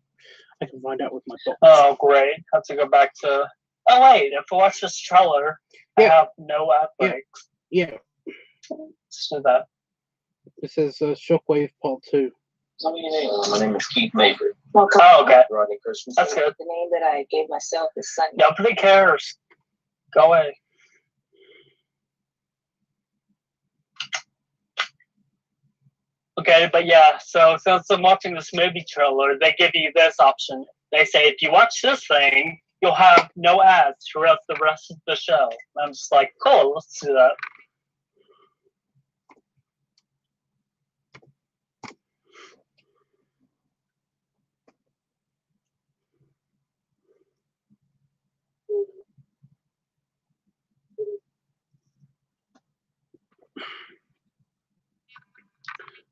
I can find out with my box. Oh, great! I have to go back to. Oh wait, if I watch this trailer, I have no ad breaks. Yeah. Let's do that. It says Shockwave Part 2. My name is Keith Maverick. Oh, okay. Rodney Christmas. That's good. The name that I gave myself is Sunday. Nobody cares. Go away. Okay, but yeah, so since I'm watching this movie trailer, they give you this option. They say, if you watch this thing, you'll have no ads throughout the rest of the show. And I'm just like, cool, let's do that.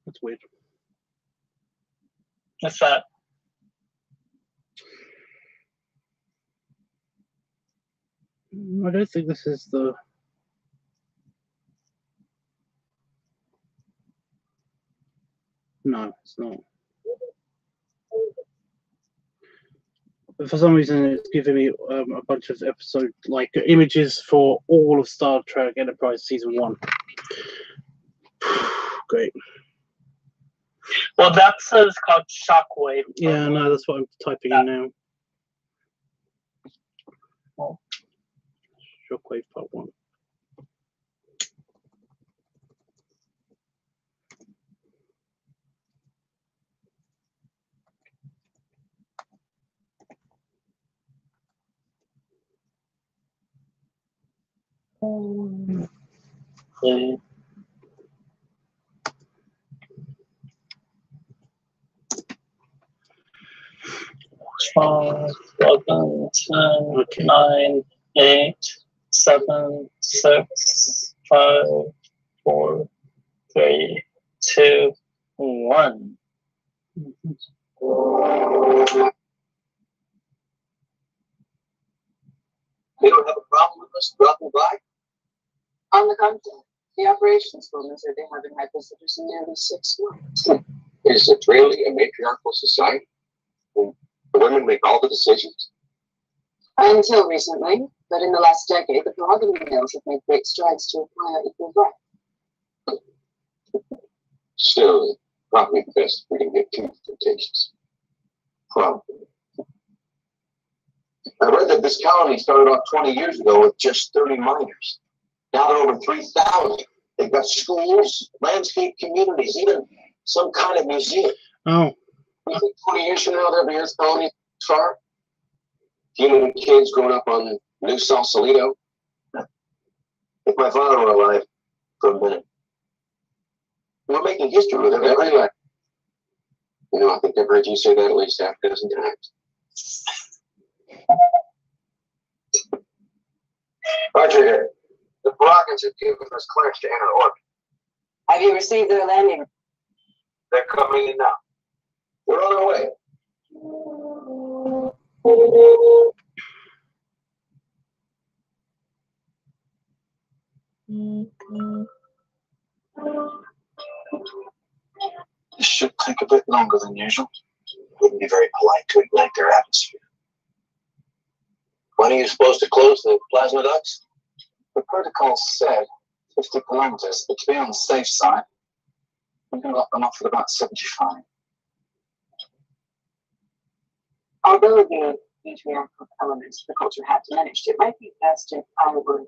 That's weird. What's that? I don't think this is the... No, it's not. But for some reason, it's giving me a bunch of episode images for all of Star Trek Enterprise Season 1. Great. Well, that says called Shockwave. Yeah, no, that's what I'm typing in now. Shockwave Part 1. Okay. 5, 11, 10, 9, 8, 7, 6, 5, 4, 3, 2, 1. They don't have a problem with us dropping by? On the contrary, the operations woman said they haven't had visitors in nearly 6 months. Is it really a matriarchal society? The women make all the decisions? Until recently, but in the last decade, the monogamy males have made great strides to acquire equal rights. Still, probably best if we didn't get too contentious. Probably. I read that this colony started off 20 years ago with just 30 miners. Now they're over 3,000. They've got schools, landscape communities, even some kind of museum. Oh. You think 20 years from now there'll be Earth colony far? Human kids growing up on New Sausalito? If my father were alive for a minute. We're making history with it every night. You know, I think I've heard you say that at least half a dozen times. Roger here. The Baracans have given us clearance to enter orbit. Have you received their landing? They're coming in now. We're on our way. This should take a bit longer than usual. Wouldn't be very polite to ignite their atmosphere. When are you supposed to close the plasma ducts? The protocol said 50 kilometers, but to be on the safe side, I'm going to lock them off at about 75. Although the matriarchal elements of the culture have diminished, it might be best if I were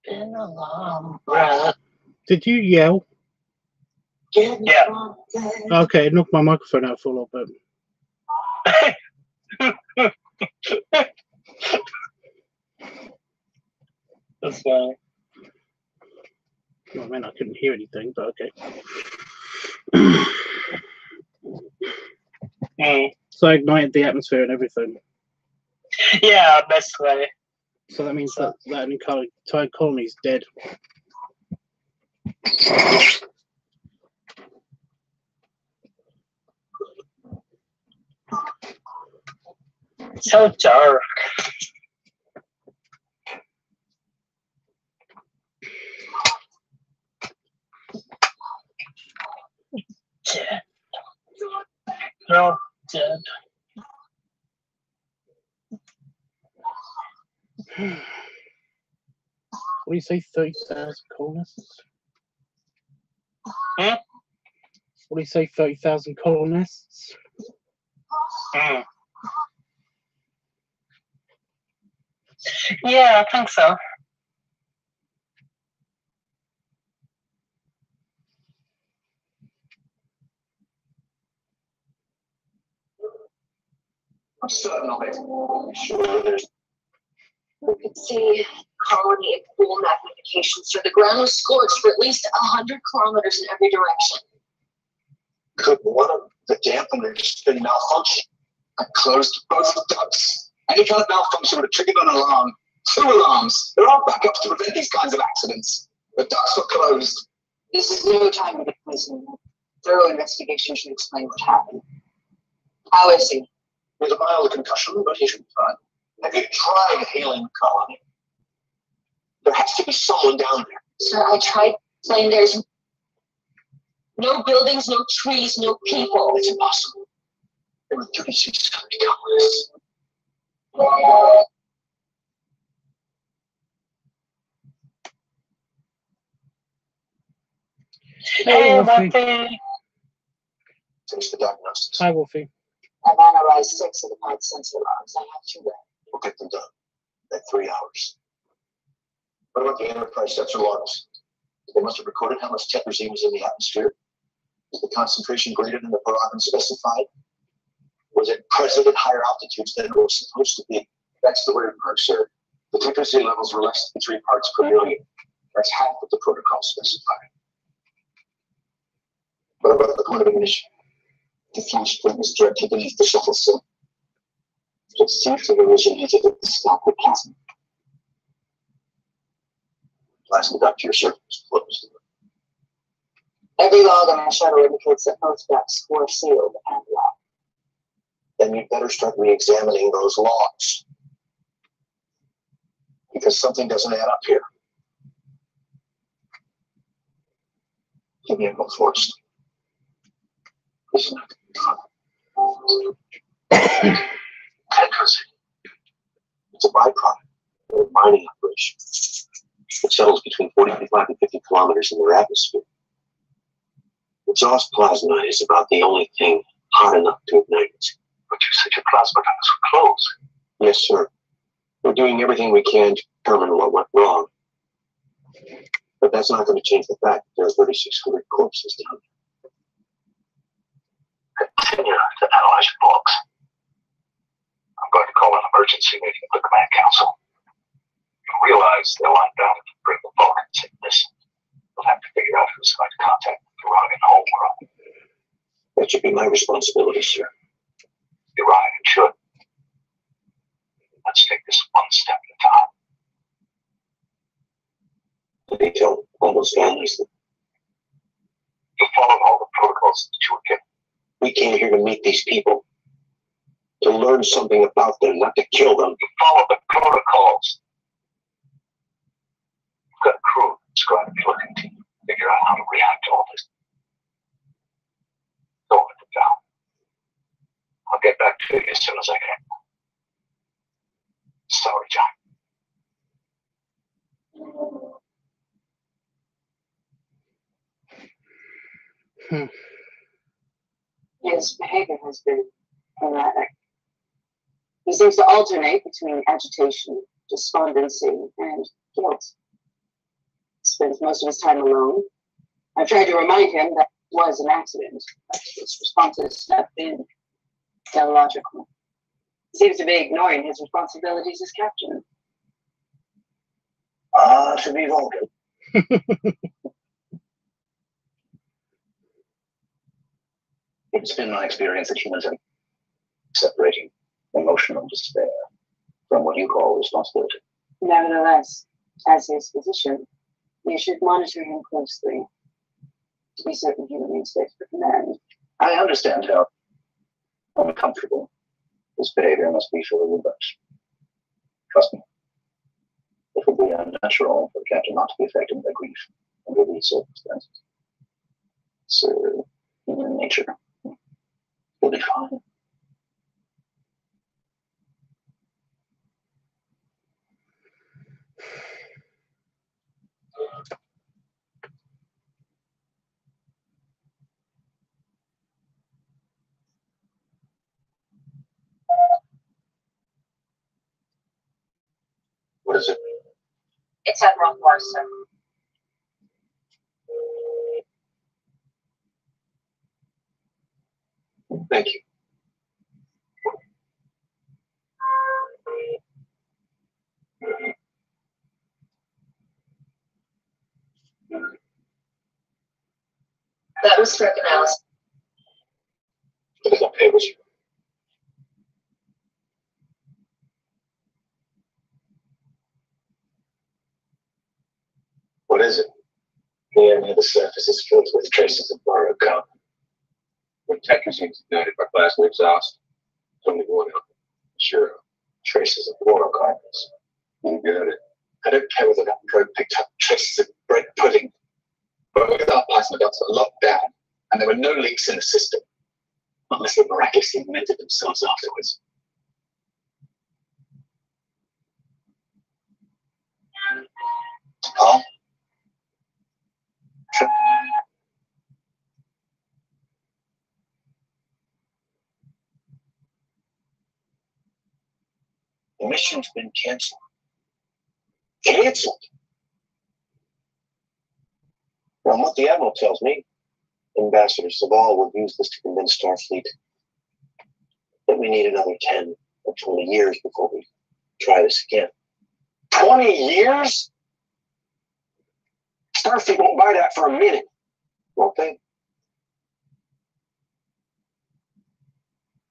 Been a long breath. Did you yell? Yeah. Okay, it knocked my microphone out for a little bit. That's fine. Well, I mean, I couldn't hear anything, but okay. So I ignited the atmosphere and everything. Yeah, basically. So that means that entire colony's dead. So dark. Dead. They're all dead. What do you say, 30,000 colonists? Hmm? What do you say, 30,000 colonists? Mm. Yeah, I think so. I'm certain of it. I'm sure there's. We could see colony at full magnification, so the ground was scorched for at least 100 kilometers in every direction. Could one of the dampeners been malfunction? I closed both ducts. Any kind of malfunction would have triggered an alarm. 2 alarms. They're all backups to prevent these kinds of accidents. The ducts were closed. This is no time to get poisoned. Thorough investigation should explain what happened. How is he? With a mild concussion, but he should be fine. Have you tried healing the colony? There has to be someone down there. Sir, I tried saying there's no buildings, no trees, no people. It's impossible. There were 3,600 colonists. Hey, Wolfie. Wolfie. Finish the diagnosis. Hi, Wolfie. I've analyzed 6 of the parts sensor logs. I have 2 left. We'll get them done in 3 hours. What about the Enterprise sensor logs? They must have recorded how much tetrazine was in the atmosphere. Is the concentration greater than the paragon specified? Was it present at higher altitudes than it was supposed to be? That's the word mark, sir. The tetrazine levels were less than 3 parts per million. That's half what the protocol specified. What about the point of ignition? The flash point was directly beneath the shuttle sill. It seems to have originated at the Skyward plasma. Plasma duct to your surface was closed. Every log on my shuttle indicates that both ducts were sealed and locked. Then you'd better start re-examining those logs. Because something doesn't add up here. Give me a go first. Listen. It's a byproduct of a mining operation. It settles between 45 and 50 kilometers in their atmosphere. Exhaust plasma is about the only thing hot enough to ignite it. But you said your plasma ducts were closed. Yes, sir. We're doing everything we can to determine what went wrong. But that's not going to change the fact that there are 3,600 corpses down there. Continue to analyze your logs. I'm going to call an emergency meeting of the command council. You realize they'll undoubtedly bring the Vulcans in this. We'll have to figure out who's going to contact the Iraq and home world. That should be my responsibility, sir. You're right, it should. Let's take this one step at a time. They tell all those families that you followed all the protocols that you were given. We came here to meet these people, to learn something about them, not to kill them. You followed the protocols. You've got a crew that's going to be looking to figure out how to react to all this. Don't let them down. I'll get back to you as soon as I can. Sorry, John. His behavior has been erratic. He seems to alternate between agitation, despondency, and guilt. Spends most of his time alone. I've tried to remind him that it was an accident, but his responses have been illogical. He seems to be ignoring his responsibilities as captain. To be Vulcan. It's been my experience that humans are separating emotional despair from what you call responsibility. Nevertheless, as his physician, you should monitor him closely to be certain he remains fit for command. I understand how uncomfortable this behavior must be for the but trust me, it would be unnatural for the captain not to be affected by grief under these circumstances. It's human nature. He'll be fine. What is it? It's Admiral Morrison. Thank you. That was for analysis. What papers? What is it? The area of the surface is filled with traces of borrowed carbon. When tetrazine is ignited by plasma exhaust, it's only one element. Sure, traces of fluorocarbons. You got it. I don't care whether that probe picked up traces of bread pudding. But look at our plasma ducts were locked down, and there were no leaks in the system, unless they miraculously invented themselves afterwards. Paul? The mission's been canceled. Canceled? From what the Admiral tells me, Ambassador Sabal will use this to convince Starfleet that we need another 10 or 20 years before we try this again. 20 years? Starfleet won't buy that for a minute, won't they?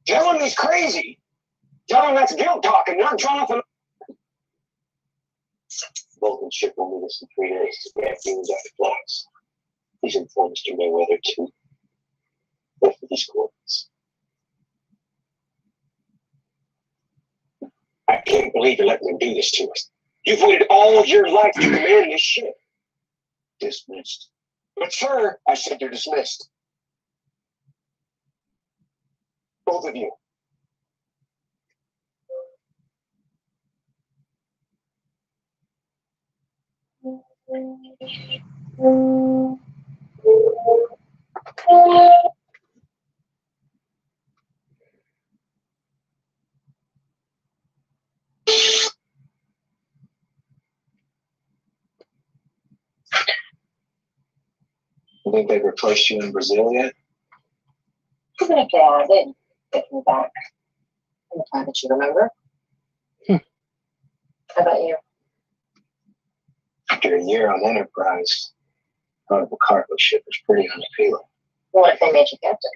Tell him he's crazy. Tell him that's guilt talking, not Jonathan. Vulcan ship will meet us in 3 days to grab humans after class. Please inform Mr. Mayweather to look for these coordinates. I can't believe you're letting them do this to us. You've waited all of your life to command this ship. Dismissed. But sir, I said you're dismissed. Both of you. You think they've replaced you in Brazil yet? I think they did get me back in the time that you remember. How about you? After a year on Enterprise, out of a cargo ship is pretty unappealing. What if they made you captain?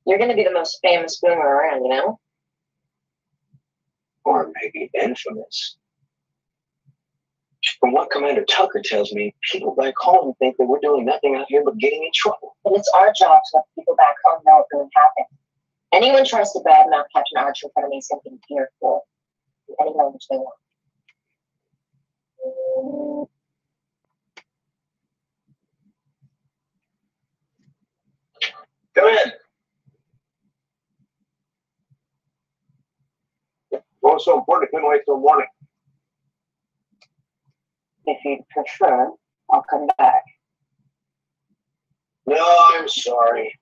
You're going to be the most famous boomer around, you know? Or maybe infamous. From what Commander Tucker tells me, people back home think that we're doing nothing out here but getting in trouble. And it's our job to let people back home know what really happened. Anyone tries to badmouth Captain Archer in front of me is going to be here for any language they want. Come in. What was so important? Couldn't wait till morning. If you'd prefer, I'll come back. No, I'm sorry.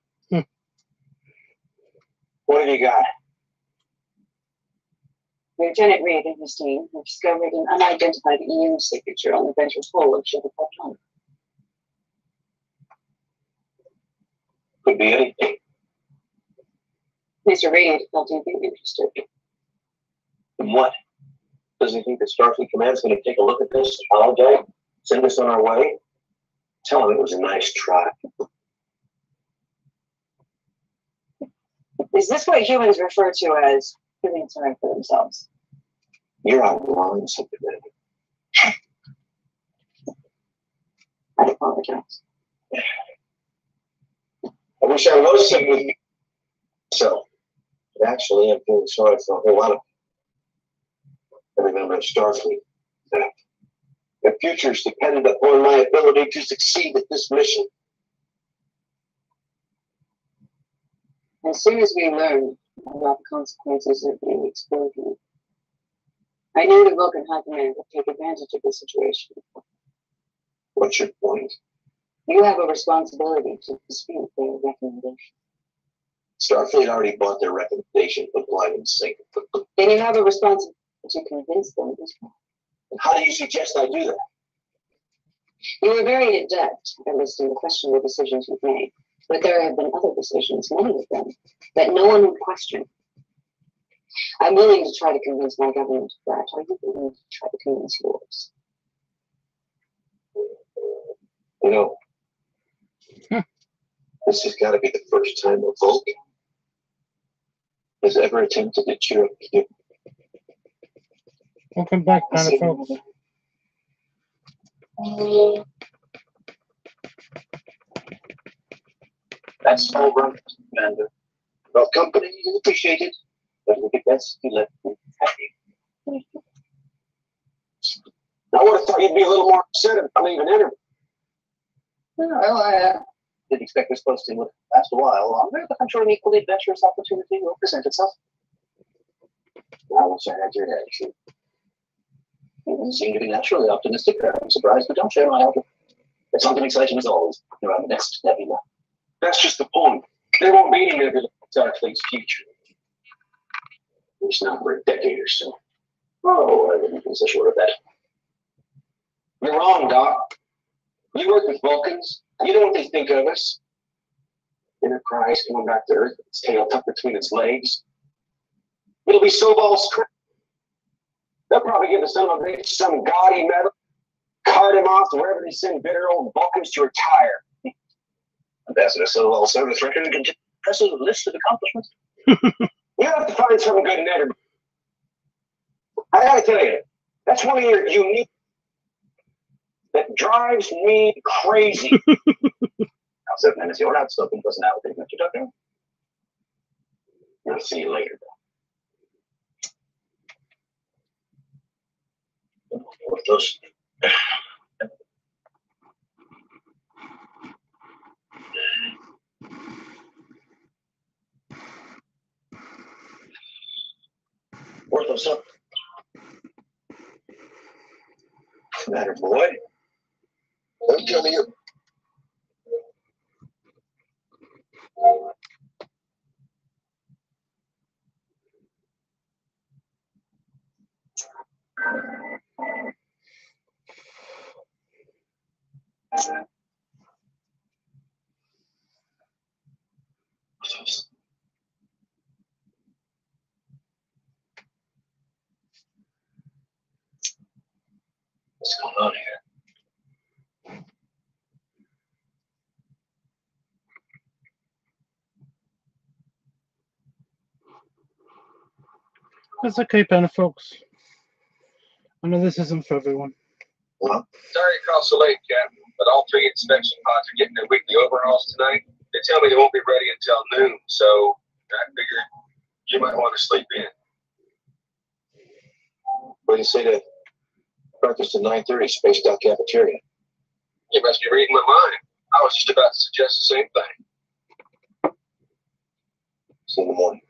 What have you got? Lieutenant Reed and his team have discovered an unidentified EU signature on the venture's hull of Shuttle 500. Could be anything. Mr. Reed felt he'd be interested. In what? Does he think that Starfleet Command's going to take a look at this, apologize, send us on our way? Tell him it was a nice try. Is this what humans refer to as feeling sorry for themselves? You're out of line, something. I apologize. I wish I was sick with you. So, but actually, I'm feeling sorry for a whole lot of every member of Starfleet. Their future is dependent upon my ability to succeed at this mission. As soon as we learned about the consequences of the explosion, I knew the Vulcan High Command would take advantage of the situation. What's your point? You have a responsibility to dispute their recommendation. Starfleet already bought their recommendation for blind and sink. Then you have a responsibility to convince them as well. And how do you suggest I do that? You are very adept at listing the questionable decisions you've made, but there have been other decisions, many of them, that no one would question. I'm willing to try to convince my government of that. Are you willing to try to convince yours? You know, this has got to be the first time a Vulcan has ever attempted to cheer up you. Welcome back, Planet folks. That's all right, Commander. Well, company is appreciated, but it would be best to let me happy. I would have thought you'd be a little more upset if I'm leaving interview. Well, I didn't expect this posting would last a while longer, but I'm sure an equally adventurous opportunity will present itself. I wish I had your attitude. You seem to be naturally optimistic. I'm surprised, but don't share my outlook. It's something exciting as always. You're on the next nebula. That's just the point. There won't be any nebula in Starfleet's future. At least not for a decade or so. Oh, I didn't be so sure of that. You're wrong, Doc. You work with Vulcans. You know what they think of us. Enterprise coming back to Earth, its tail tucked between its legs. It'll be so balls crap. They'll probably give the son of a bitch some gaudy medal, cart him off to wherever they send bitter old Vulcans to retire. Ambassador Silval service record and impressive list of accomplishments. You have to find some good netter. I gotta tell you, that's one of your unique that drives me crazy. I'll 7 minutes, you're outspoken personality, Mr. Tucker. I'll see you later. What those? Worth those up. What's the matter, boy? Don't tell me you. What's going on here? That's okay, Panafox. I know this isn't for everyone. Well, sorry across the lake, Captain, but all 3 inspection pods are getting their weekly overhauls tonight. They tell me they won't be ready until noon, so I figured you might want to sleep in. What do you say to breakfast at 9:30, spaced out cafeteria? You must be reading my mind. I was just about to suggest the same thing. See you in the morning.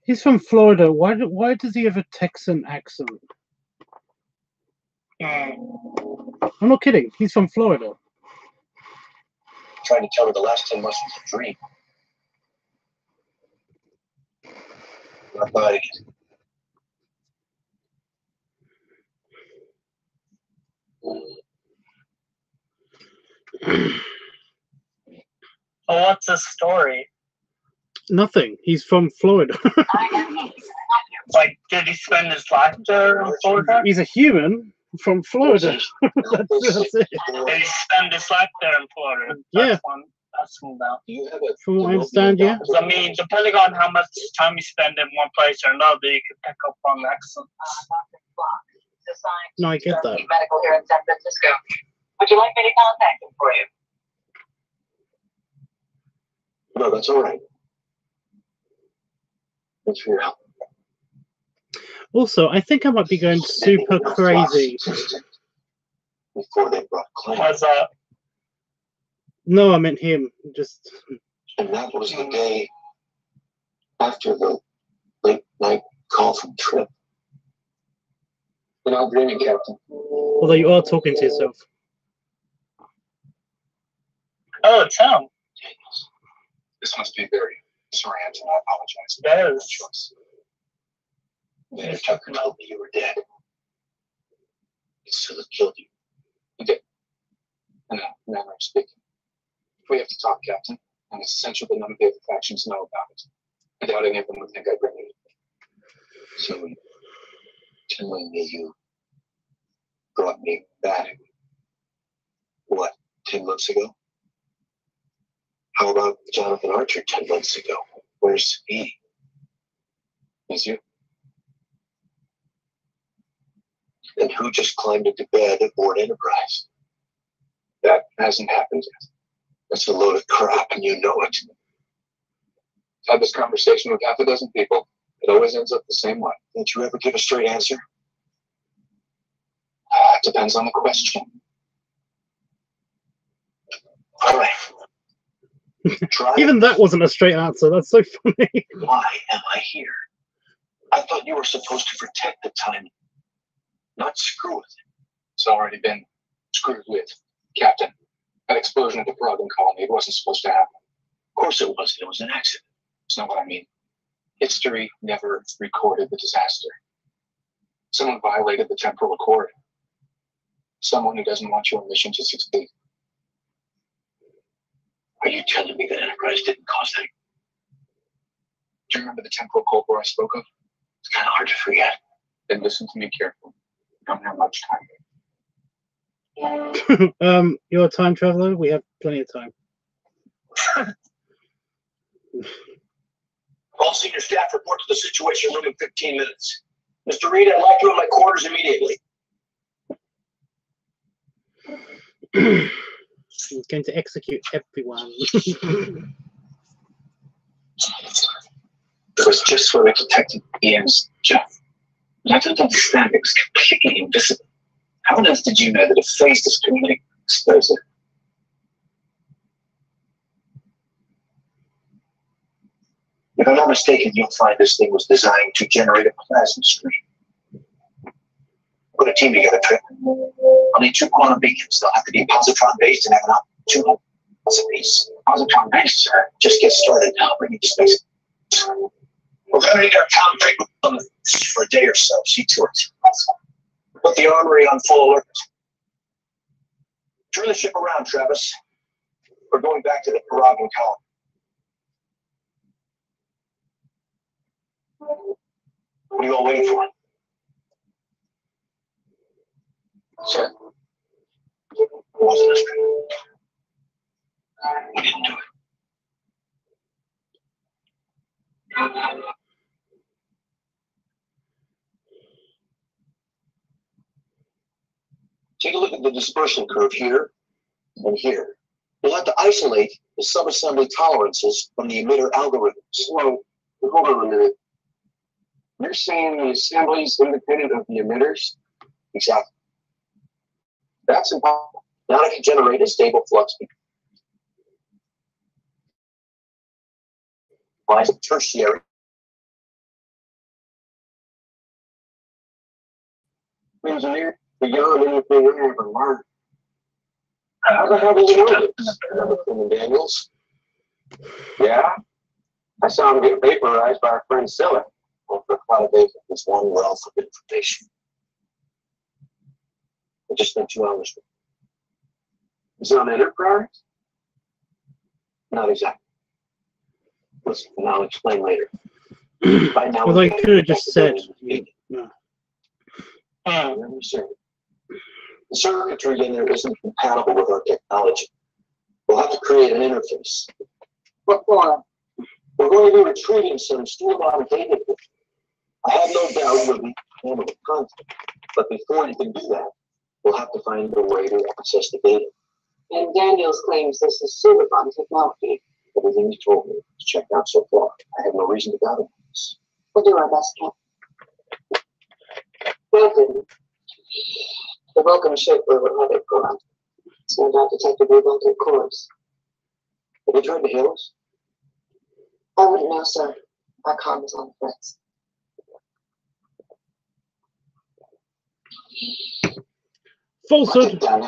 He's from Florida. Why does he have a Texan accent? I'm not kidding. He's from Florida. Trying to tell her the last 10 months was a dream. Not buying it. Oh, what's his story? Nothing. He's from Florida. Like, did he spend his life there in Florida? He's a human from Florida. That's it. Did he spend his life there in Florida? Yeah. That's one. That's one about. From what I understand, yeah. I mean, depending on how much time you spend in one place or another, you can pick up on accents. No, I get that. Medical here in San Francisco. Would you like me to contact him for you? No, that's all right. Thanks for your help. Also, I think I might be going super crazy. Before they brought claim. What's up? No, I meant him. Just. And that was the day after the late night call from Trip. You're not dreaming, Captain. Although you are talking to yourself. Oh, it's him. This must be very disorienting. I apologize. That is. Vader Tucker told me you were dead. It's still have killed you. He did. I know, manner of speaking. We have to talk, Captain, and it's essential that none of the other factions know about it. I doubt any of them would think I'd bring it. So, telling me you brought me back, what, 10 months ago? How about Jonathan Archer 10 months ago? Where's he? Is you? And who just climbed into bed aboard Enterprise? That hasn't happened yet. That's a load of crap, and you know it. I've had this conversation with half a dozen people. It always ends up the same way. Did you ever give a straight answer? It depends on the question. All right. Try Even that wasn't a straight answer. That's so funny. Why am I here? I thought you were supposed to protect the time, not screw with it. It's already been screwed with, Captain. That explosion at the Providence colony, it wasn't supposed to happen. Of course it wasn't. It was an accident. That's not what I mean. History never recorded the disaster. Someone violated the temporal accord. Someone who doesn't want your mission to succeed. Are you telling me that Enterprise didn't cause that? Do you remember the temporal cold war I spoke of? It's kind of hard to forget. Then listen to me carefully. I don't have much time. You're a time traveler. We have plenty of time. All senior staff report to the situation room in 15 minutes. Mr. Reed, I'd like you in my quarters immediately. He's going to execute everyone. It was just where we detected Ian's Jeff. I don't understand. It was completely invisible. How on earth did you know that a phase discriminating explosive? If I'm not mistaken, you'll find this thing was designed to generate a plasma stream. Put a team together, Trip. I'll need 2 quantum beacons. They'll have to be positron-based and have an optimal apiece. Positron-based, sir. Just get started now. Bring you to space. We're going to need our Tom Drake for a day or so. See to it. Put the armory on full alert. Turn the ship around, Travis. We're going back to the Paragon column. What are you all waiting for? Sir? It wasn't us. We didn't do it. Take a look at the dispersion curve here and here. You'll have to isolate the subassembly tolerances from the emitter algorithms. Whoa, hold on a minute. You're saying the assembly is independent of the emitters? Exactly. That's impossible. Not if you generate a stable flux. Applies to tertiary. Engineer beyond anything I ever learned. How the hell did you know this? Daniels? Yeah? I saw him get vaporized by our friend Siller. For quite a bit of this one wealth of information. I just spent 2 hours with him. Is it on Enterprise? Not exactly. Listen, and I'll explain later. By now, Well, they could have just said. The circuitry in there isn't compatible with our technology. We'll have to create an interface. What for? We're going to be retrieving some store-bought data. I have no doubt you'll be handling the content, but before you can do that, we'll have to find a way to access the data. And Daniels claims this is Superbond technology. Everything you told me is checked out so far. I have no reason to doubt it. We'll do our best, Captain. Welcome. The welcome ship will have it gone. It's no doubt detected revolting cores. Have you tried to heal us? I wouldn't know, sir. Our comm is on threats. Falsehood. I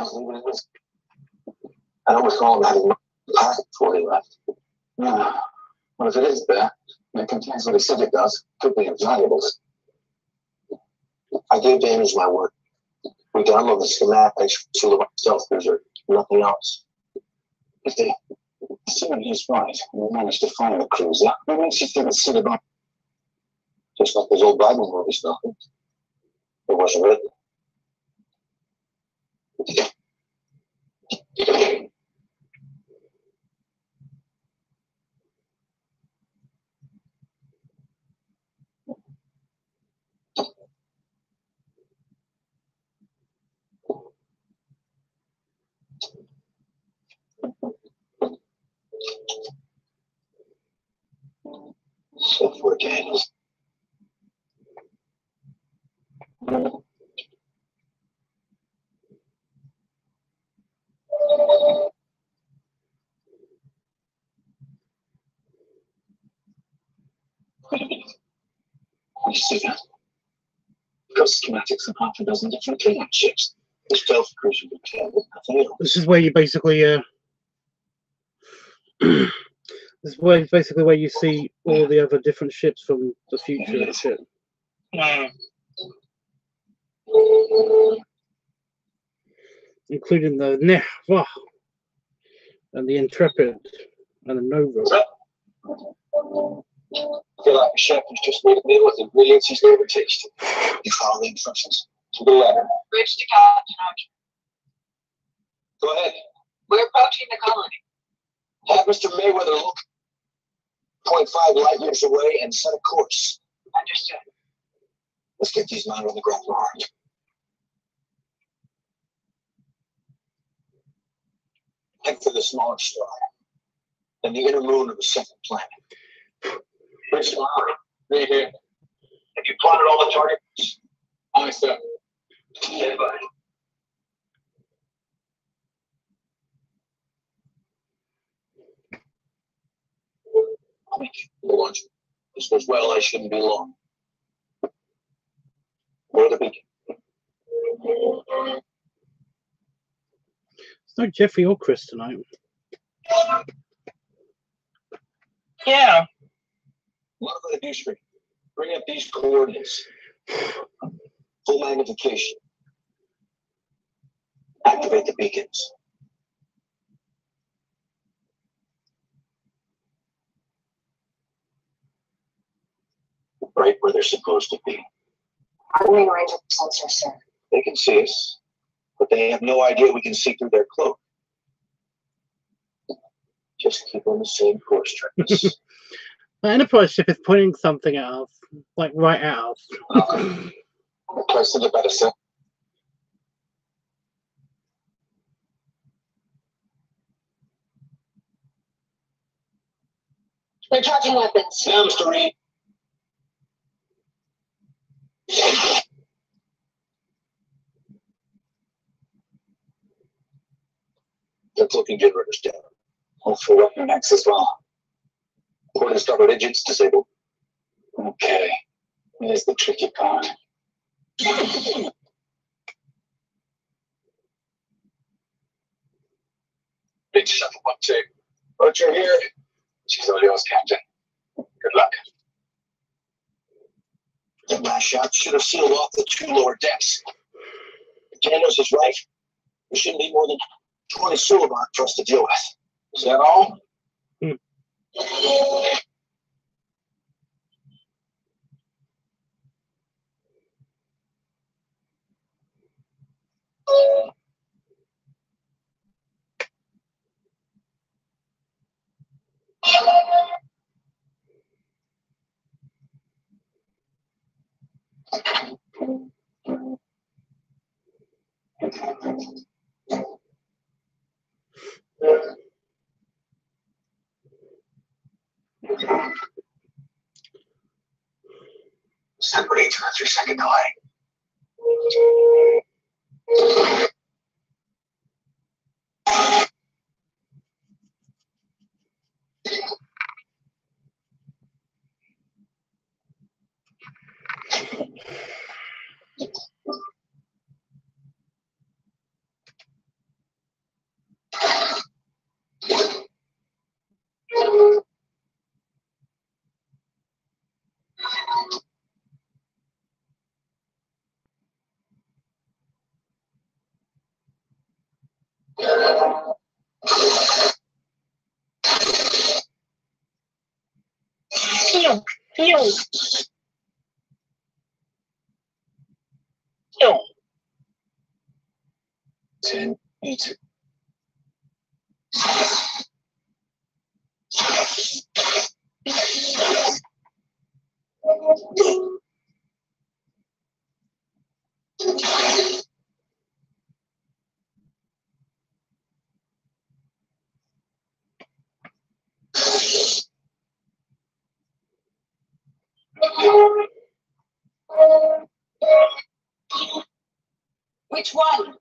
don't recall him having a packet before he left. Yeah. Well, if it is there, and it contains what he said it does, it could be invaluables. I gave Daniels my word. We download the schematics to the self-cruiser, nothing else. If they assume he's right, we managed to find the cruiser, what makes you think it's Cinnabon? Just like those old Bible movies, nothing. It wasn't written. So for Daniels. You see that? Because schematics and half a dozen different cleanup ships. The stealth cruiser would care with nothing else. This is where you basically this is where basically where you see all the other different ships from the future and shit. including the Nehva and the Intrepid and the Nova. I feel like a chef who's just made a meal with ingredients he's never tasted. You follow the instructions to the letter. Bridge to Captain Archer. Go ahead. We're approaching the colony. Have Mr. Mayweather look 0.5 light years away and set a course. Understood. Let's get these men on the ground hard. Head for the smaller star and the inner moon of the second planet. Bridge to Lowry. Right here. Have you plotted all the targets? Aye, sir. Stand by. I'll meet you for lunch. This goes well, I shouldn't be long. Where the beacon? It's no Jeffrey or Chris tonight. Yeah. What am I going to do, Street? Bring up these coordinates. Full magnification. Activate the beacons. Right where they're supposed to be. How do we arrange a sensor, sir? They can see us, but they have no idea we can see through their cloak. Just keep on the same course, Travis. The Enterprise ship is pointing something at us, like right at us. Close to the better, sir. They're charging weapons. Now, Mr. Reed. They're cloaking generators down. Hope for weapon X as well. Port and starboard engines disabled. Okay. Here's the tricky part. Big 712. Roger here. She's all yours, Captain. Good luck. That last shot should have sealed off the 2 lower decks. If Daniels is right, there shouldn't be more than 20 Suliban for us to deal with. Is that all? Separate to a 3-second delay. Pew, pew. Pew. 10 meters. Which one?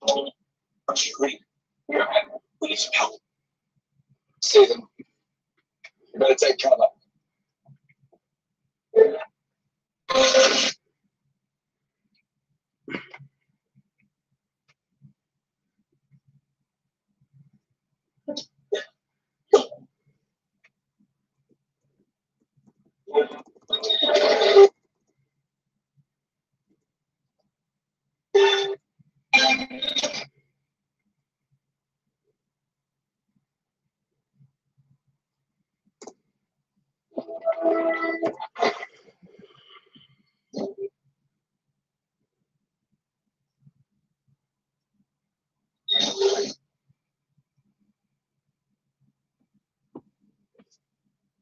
Don't you agree? Yeah. We need some help. See them. You better take cover.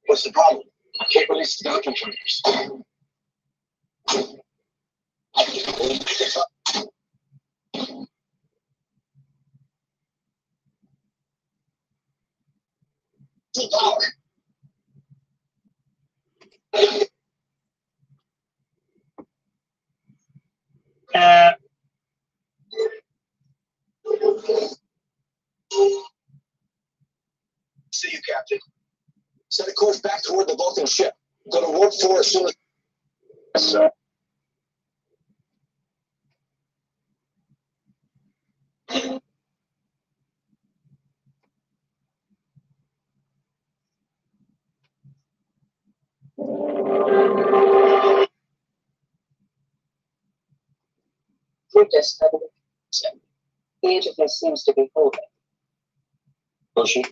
What's the problem? I can't release the docking trainers. See you, Captain. Set a course back toward the Vulcan ship. Go to warp 4 as soon as... Yes, sir. We've just studied it. The interface seems to be holding. Oh, she?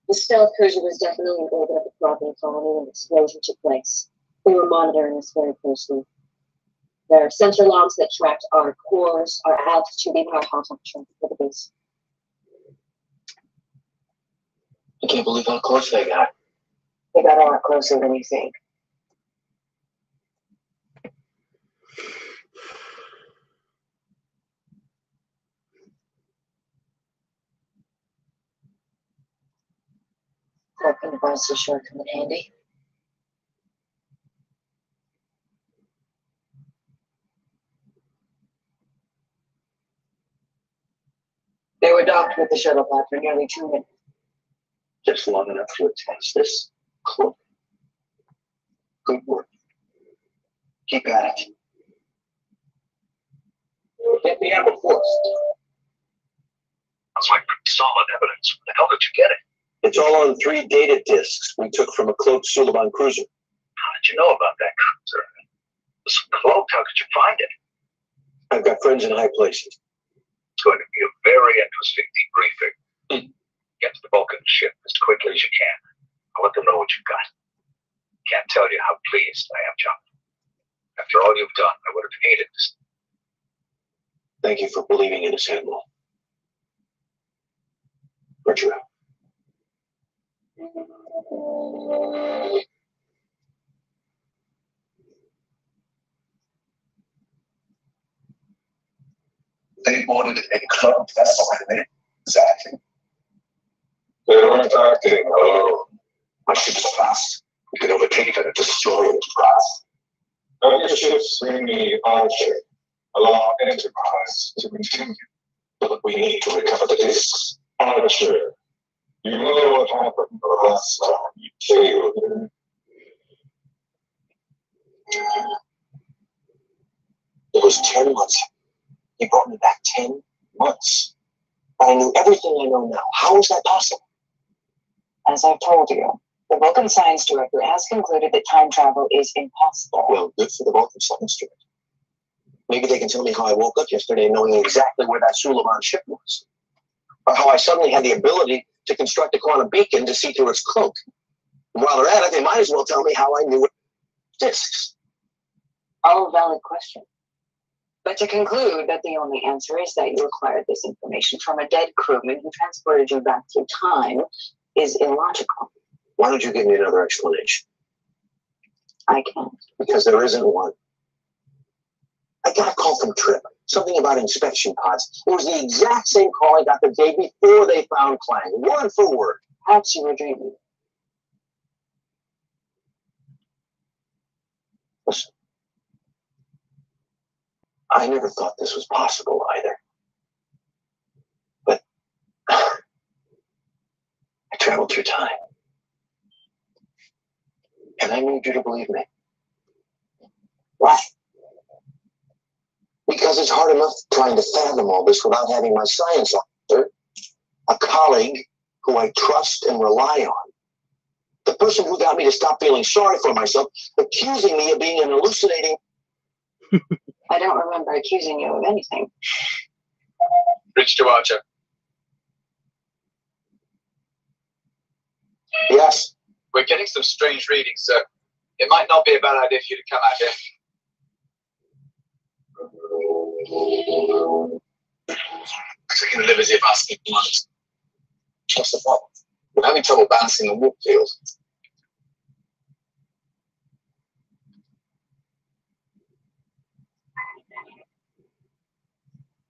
The stealth cruiser was definitely in orbit of the Providence colony when the explosion took place. We were monitoring this very closely. There are sensor logs that tracked our course, our altitude, even our heart temperature for the base. I can't believe how close they got. They got a lot closer than you think. Cloaking devices sure come in handy. They were docked with the shuttle pod for nearly 2 minutes. Just long enough to attach this cloak. Good work. Keep at it. Get the ammo first. That's like pretty solid evidence. Where the hell did you get it? It's all on 3 data discs we took from a cloaked Suliban cruiser. How did you know about that cruiser? This cloak, how could you find it? I've got friends in high places. It's going to be a very interesting debriefing. Get to the Vulcan ship as quickly as you can. I'll let them know what you've got. Can't tell you how pleased I am, John. After all you've done, I would have hated this. Thank you for believing in us, Admiral. Roger. They boarded a club vessel, hadn't they? Exactly. They weren't acting. Oh. My ship is fast. We can overtake it and destroy it fast. Your ships bring me Archer. Allow Enterprise to continue. But we need to recover the discs. Archer. You know what happened the last time you failed. It was 10 months. He brought me back 10 months. I knew everything I know now. How is that possible? As I've told you, the Vulcan Science Director has concluded that time travel is impossible. Well, good for the Vulcan Science Director. Maybe they can tell me how I woke up yesterday knowing exactly where that Suliban ship was. Or how I suddenly had the ability to construct a quantum beacon to see through its cloak. And while they're at it, they might as well tell me how I knew it discs. All valid question. But to conclude that the only answer is that you acquired this information from a dead crewman who transported you back through time is illogical. Why don't you give me another explanation? I can't. Because there isn't one. I got a call from Trip. Something about inspection pods. It was the exact same call I got the day before they found Clang. Word for word. Perhaps you were dreaming. Listen. I never thought this was possible either. traveled through time. And I need you to believe me. Why? Because it's hard enough trying to fathom all this without having my science officer, a colleague who I trust and rely on, the person who got me to stop feeling sorry for myself, accusing me of being an hallucinating. I don't remember accusing you of anything. Reach to Archer. Yes. We're getting some strange readings, sir. It might not be a bad idea for you to come out here. I can live as if asking for money. What's the problem? We're having trouble balancing the warp field.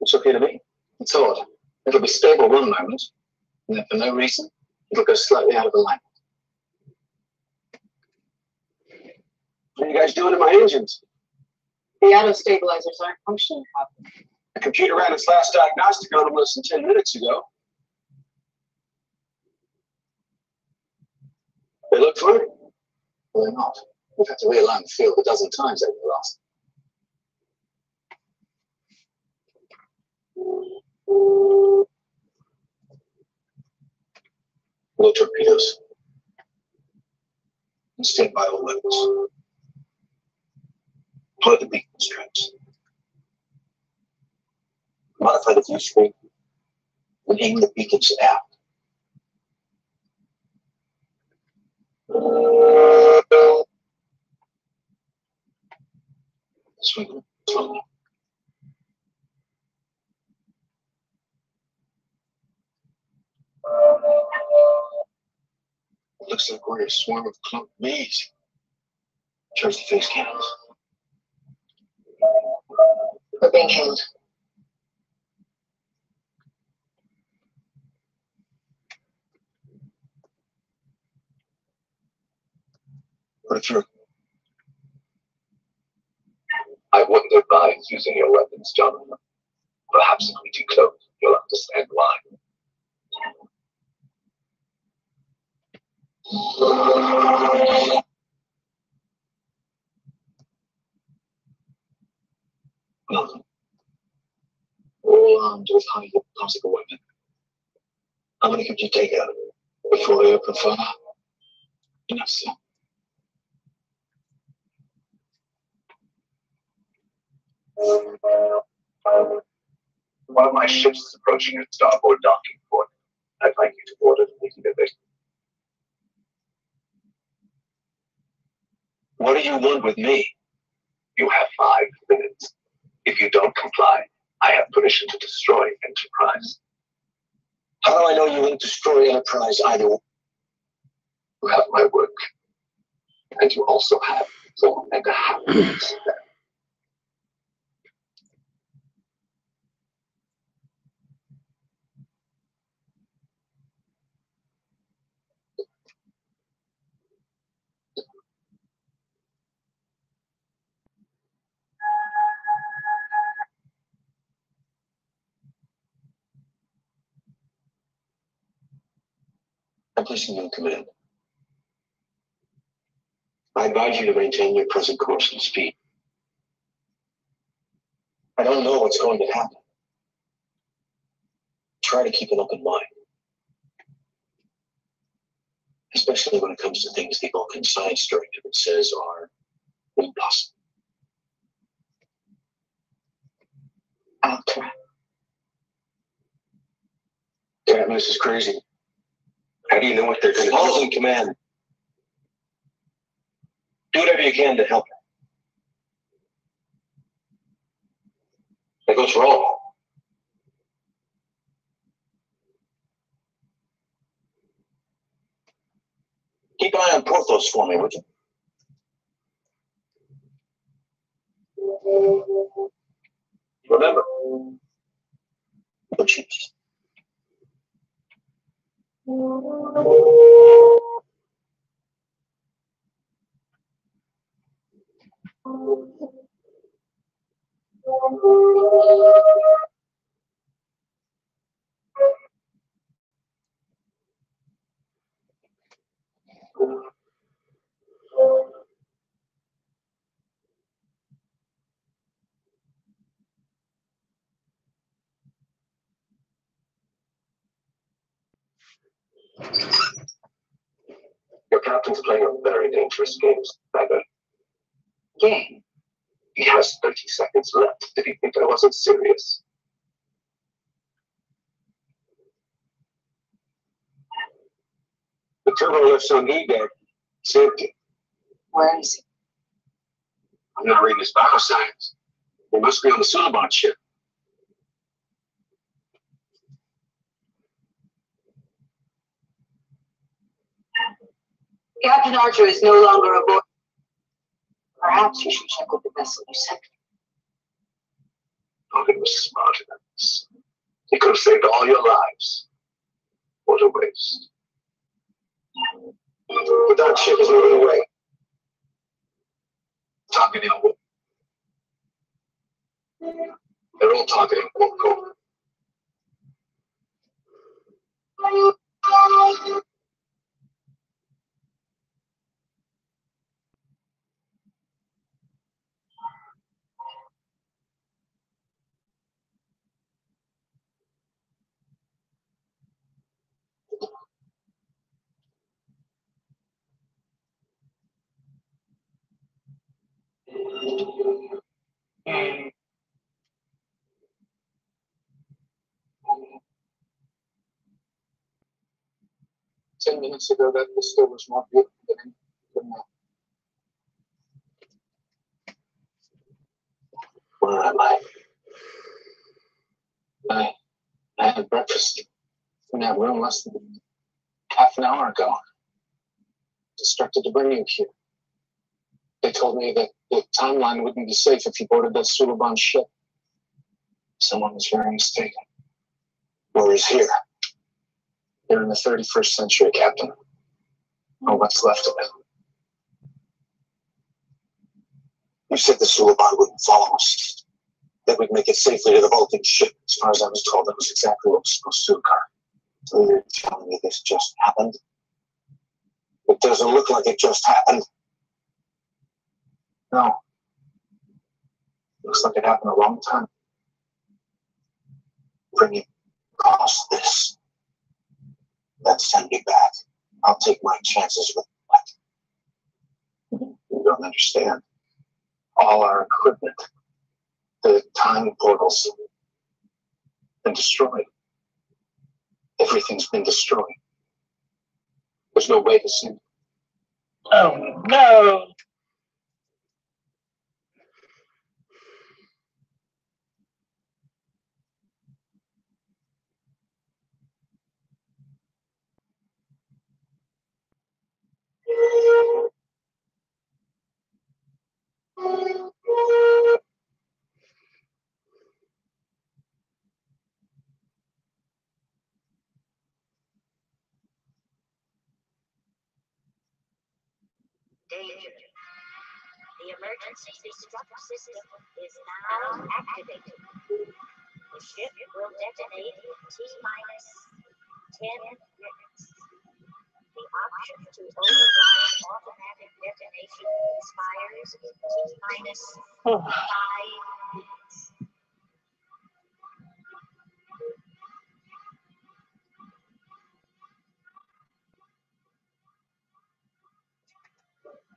It's okay to me. It's odd. It'll be stable one moment, and then for no reason, it'll go slightly out of alignment. What are you guys doing to my engines? The auto stabilizers aren't functioning properly. The computer ran its last diagnostic on them less than 10 minutes ago. They look fine. Well, they're not. We've had to realign the field a dozen times over the last. No torpedoes. Instead, by all weapons. Deploy the beacon straps. Modify the view screen and aim the beacons out. Swing. Looks like we're in a swarm of cloaked bees. Charge the face cannons. We're being hailed. Put it through. I wouldn't advise using your weapons, Jonathan. Perhaps if we decloak, you'll understand why. Nothing. All armed with highly possible weapon. How many could you take out of it before they open fire? Enough, sir. One of my ships is approaching its starboard docking port. I'd like you to board it immediately. What do you want with me? You have 5 minutes. If you don't comply, I have permission to destroy Enterprise. How do I know you won't destroy Enterprise either? You have my work. And you also have 4.5 minutes. I'm placing you in command. I advise you to maintain your present course and speed. I don't know what's going to happen. Try to keep an open mind. Especially when it comes to things the Vulcan Science Directive says are impossible. I'll try. Katniss is crazy. How do you know what they're going to do? Paul's in command. Do whatever you can to help her. That goes for all. Keep an eye on Porthos for me, would you? Remember, no chips. Your captain's playing a very dangerous game, Stagger. Game? He has 30 seconds left. Did he think I wasn't serious? The turbo lift's on E-deck. Saved it. Where is he? I'm not reading his bioscience. He must be on the Suliban ship. Captain Archer is no longer aboard. Perhaps you should check with the vessel you sent me. Oh, he was smarter than this. He could have saved all your lives. What a waste. But that ship is moving away. Targeting a wolf. They're all targeting Wolf Cove. Mm. 10 minutes ago, that pistol was more beautiful than that. Where am I? I had breakfast in that room less than half an hour ago. Instructed to bring you here. They told me that the timeline wouldn't be safe if you boarded that Suliban ship. Someone was very mistaken. Where is here? You're in the 31st century, Captain. Or what's left of it. You said the Suliban wouldn't follow us. That we'd make it safely to the Vulcan ship. As far as I was told, that was exactly what was supposed to occur. So you're telling me this just happened? It doesn't look like it just happened. No. Looks like it happened a long time. Bring it across this. Then send me back. I'll take my chances with what? You don't understand. All our equipment, the time portals, been destroyed. Everything's been destroyed. There's no way to send. Oh no! Danger. The emergency destruct system is now activated. The ship will detonate in T-minus 10 minutes. The option to override automatic detonation expires in T-minus 5 minutes.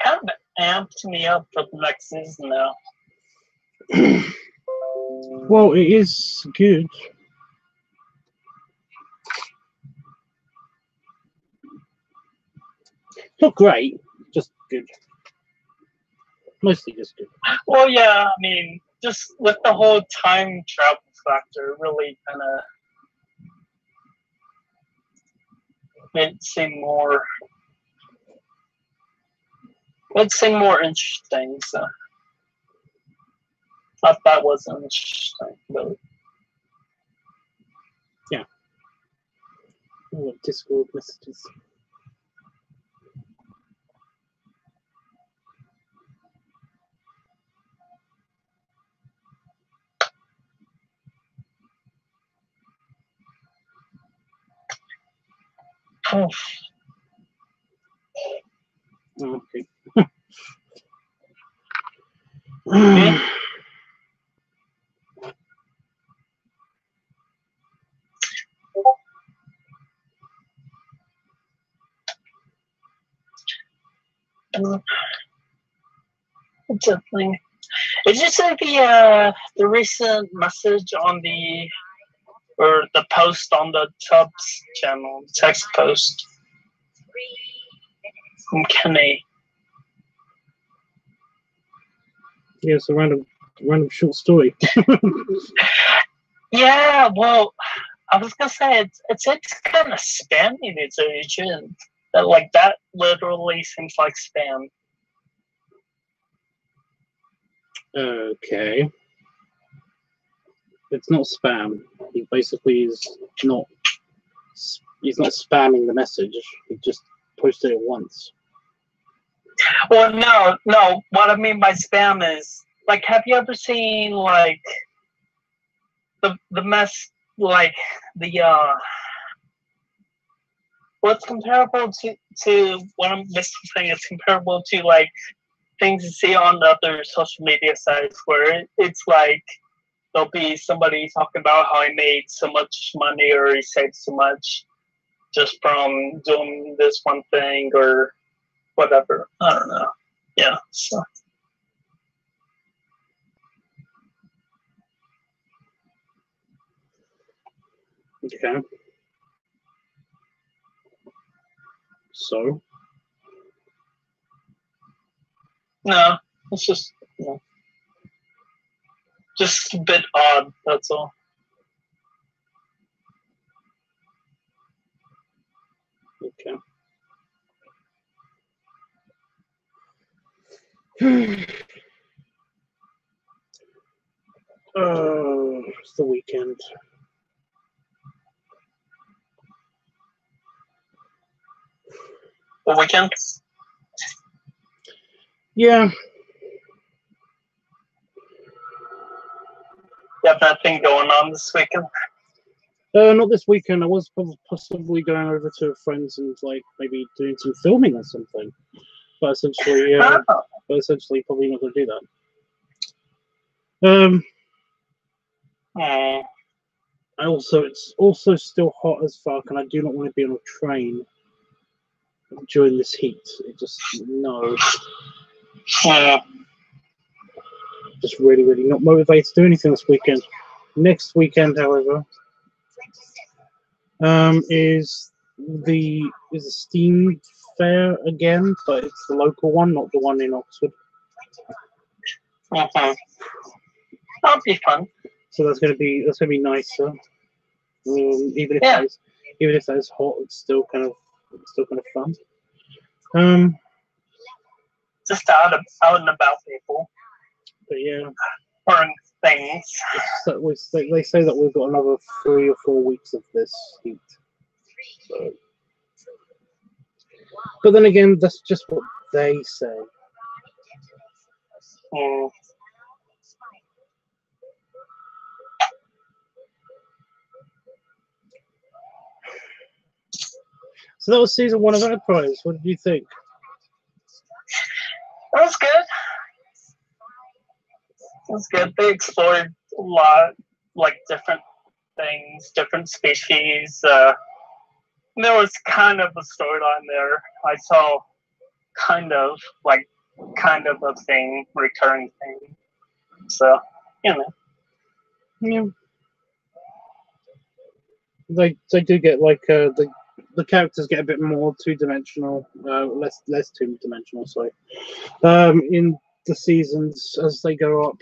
Kind of amped me up for the next season now. Well, it is good. Not great, just good. Mostly just good. Well, yeah, I mean, just with the whole time travel factor, really kind of made it seem more. It'd seem more interesting. So, thought that was interesting, but Yeah. Oh, Discord messages. oh, Okay. Definitely. Did you say the recent message on the post on the Tubbs channel, text post from Kenny? Yeah, it's a random short story. Yeah, well, I was gonna say it's kind of spammy these agent. That literally seems like spam. Okay. It's not spam. He basically is not. He's not spamming the message. He just posted it once. Well, no. What I mean by spam is have you ever seen the mess what's comparable to what I'm saying is comparable to things you see on other social media sites where it's there'll be somebody talking about how he made so much money or he saved so much just from doing this one thing or whatever. I don't know. Yeah. So. Okay. So? No, it's just just a bit odd, that's all. Okay. Oh, it's the weekend. The weekend? Yeah. You have nothing going on this weekend? Not this weekend. I was possibly going over to a friend's and maybe doing some filming or something. But essentially, probably not going to do that. It's also still hot as fuck, and I do not want to be on a train during this heat. No. Just really, really not motivated to do anything this weekend. Next weekend, however, is the Steam Fair again, but it's the local one, not the one in Oxford. That'll be fun. So that's gonna be nicer. Even if that is hot, it's still kind of fun. Just out and about people. But yeah. Learn things. They say that we've got another 3 or 4 weeks of this heat. So. But then again, that's just what they say. So that was season 1 of Enterprise. What did you think? That was good. It was good. They explored a lot, different things, different species. There was kind of a storyline there. I saw kind of a thing, recurring thing. So, Yeah. They do get the characters get a bit more two-dimensional, less two-dimensional. Sorry. In the seasons as they go up,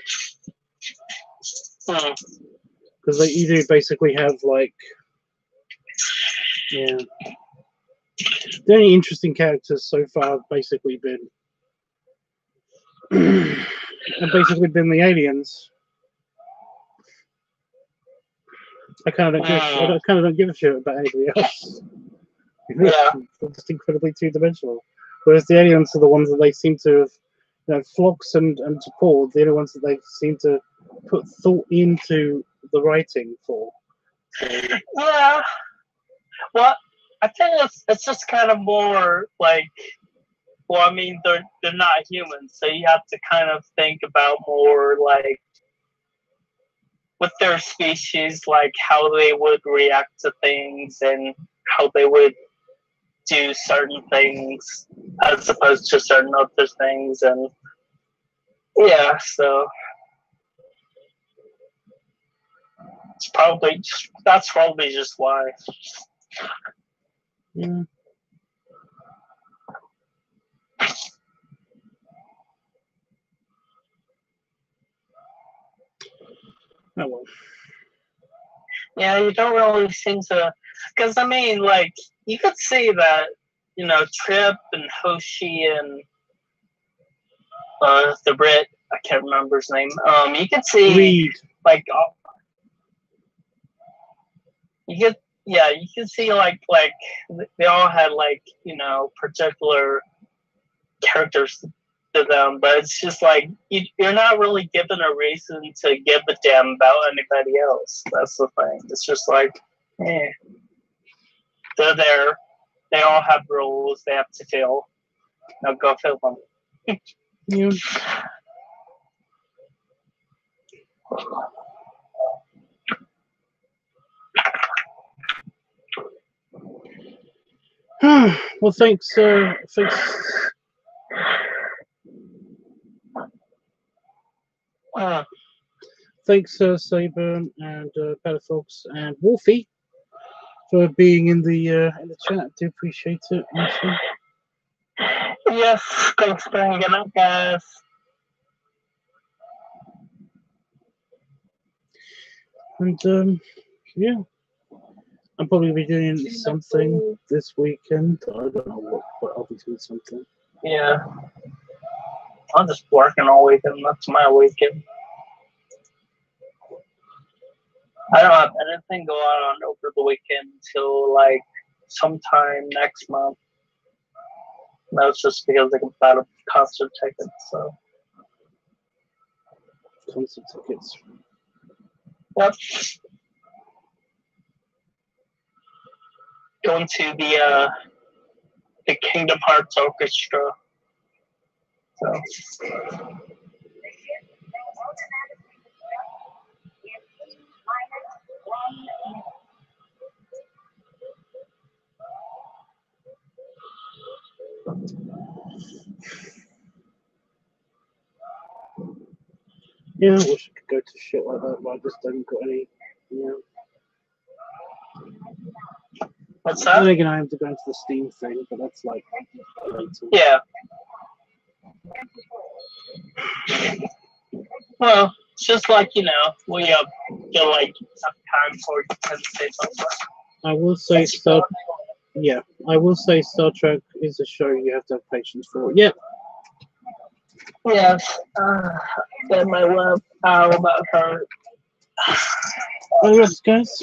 because you do basically have the only interesting characters so far have basically been the aliens. I kind of don't give a shit about anybody else. Yeah. They're just incredibly two-dimensional. Whereas the aliens are the ones that they seem to have, Phlox and Paul, the only ones that they seem to put thought into the writing for. So. Yeah. Well, I think it's just kind of more well, I mean, they're not humans, so you have to kind of think about more with their species, how they would react to things and how they would do certain things as opposed to certain other things, and yeah, so that's probably just why. Yeah. Oh well. Yeah, you don't really seem to, because I mean, like, you could see that, you know, Trip and Hoshi and the Brit, I can't remember his name. You could see Reed. like you can see like they all had like, you know, particular characters to them, but it's just like you're not really given a reason to give a damn about anybody else. That's the thing. It's just like, they're there. They all have roles they have to fill. Now go fill them. Yeah. Well, thanks. Thanks, Saber and Palafox and Wolfie for being in the chat. Do appreciate it. Honestly. Yes, thanks for hanging out, guys. And yeah, I'll probably be doing something this weekend. I don't know what, but I'll be doing something. Yeah, I'm just working all weekend. That's my weekend. I don't have anything going on over the weekend until like sometime next month. That's just because I can buy a concert tickets. So Concert tickets. yep. Going to the Kingdom Hearts Orchestra. So. Yeah, I wish I could go to shit like that, but I just haven't got any. Yeah. What's that? Then again, I have to go into the Steam thing, but that's like later. Yeah. Well, it's just like, you know, we feel like have time for you to say something. I will say I will say Star Trek is a show you have to have patience for. Yeah. Yes. Get my left eye about hurt. Alright, guys.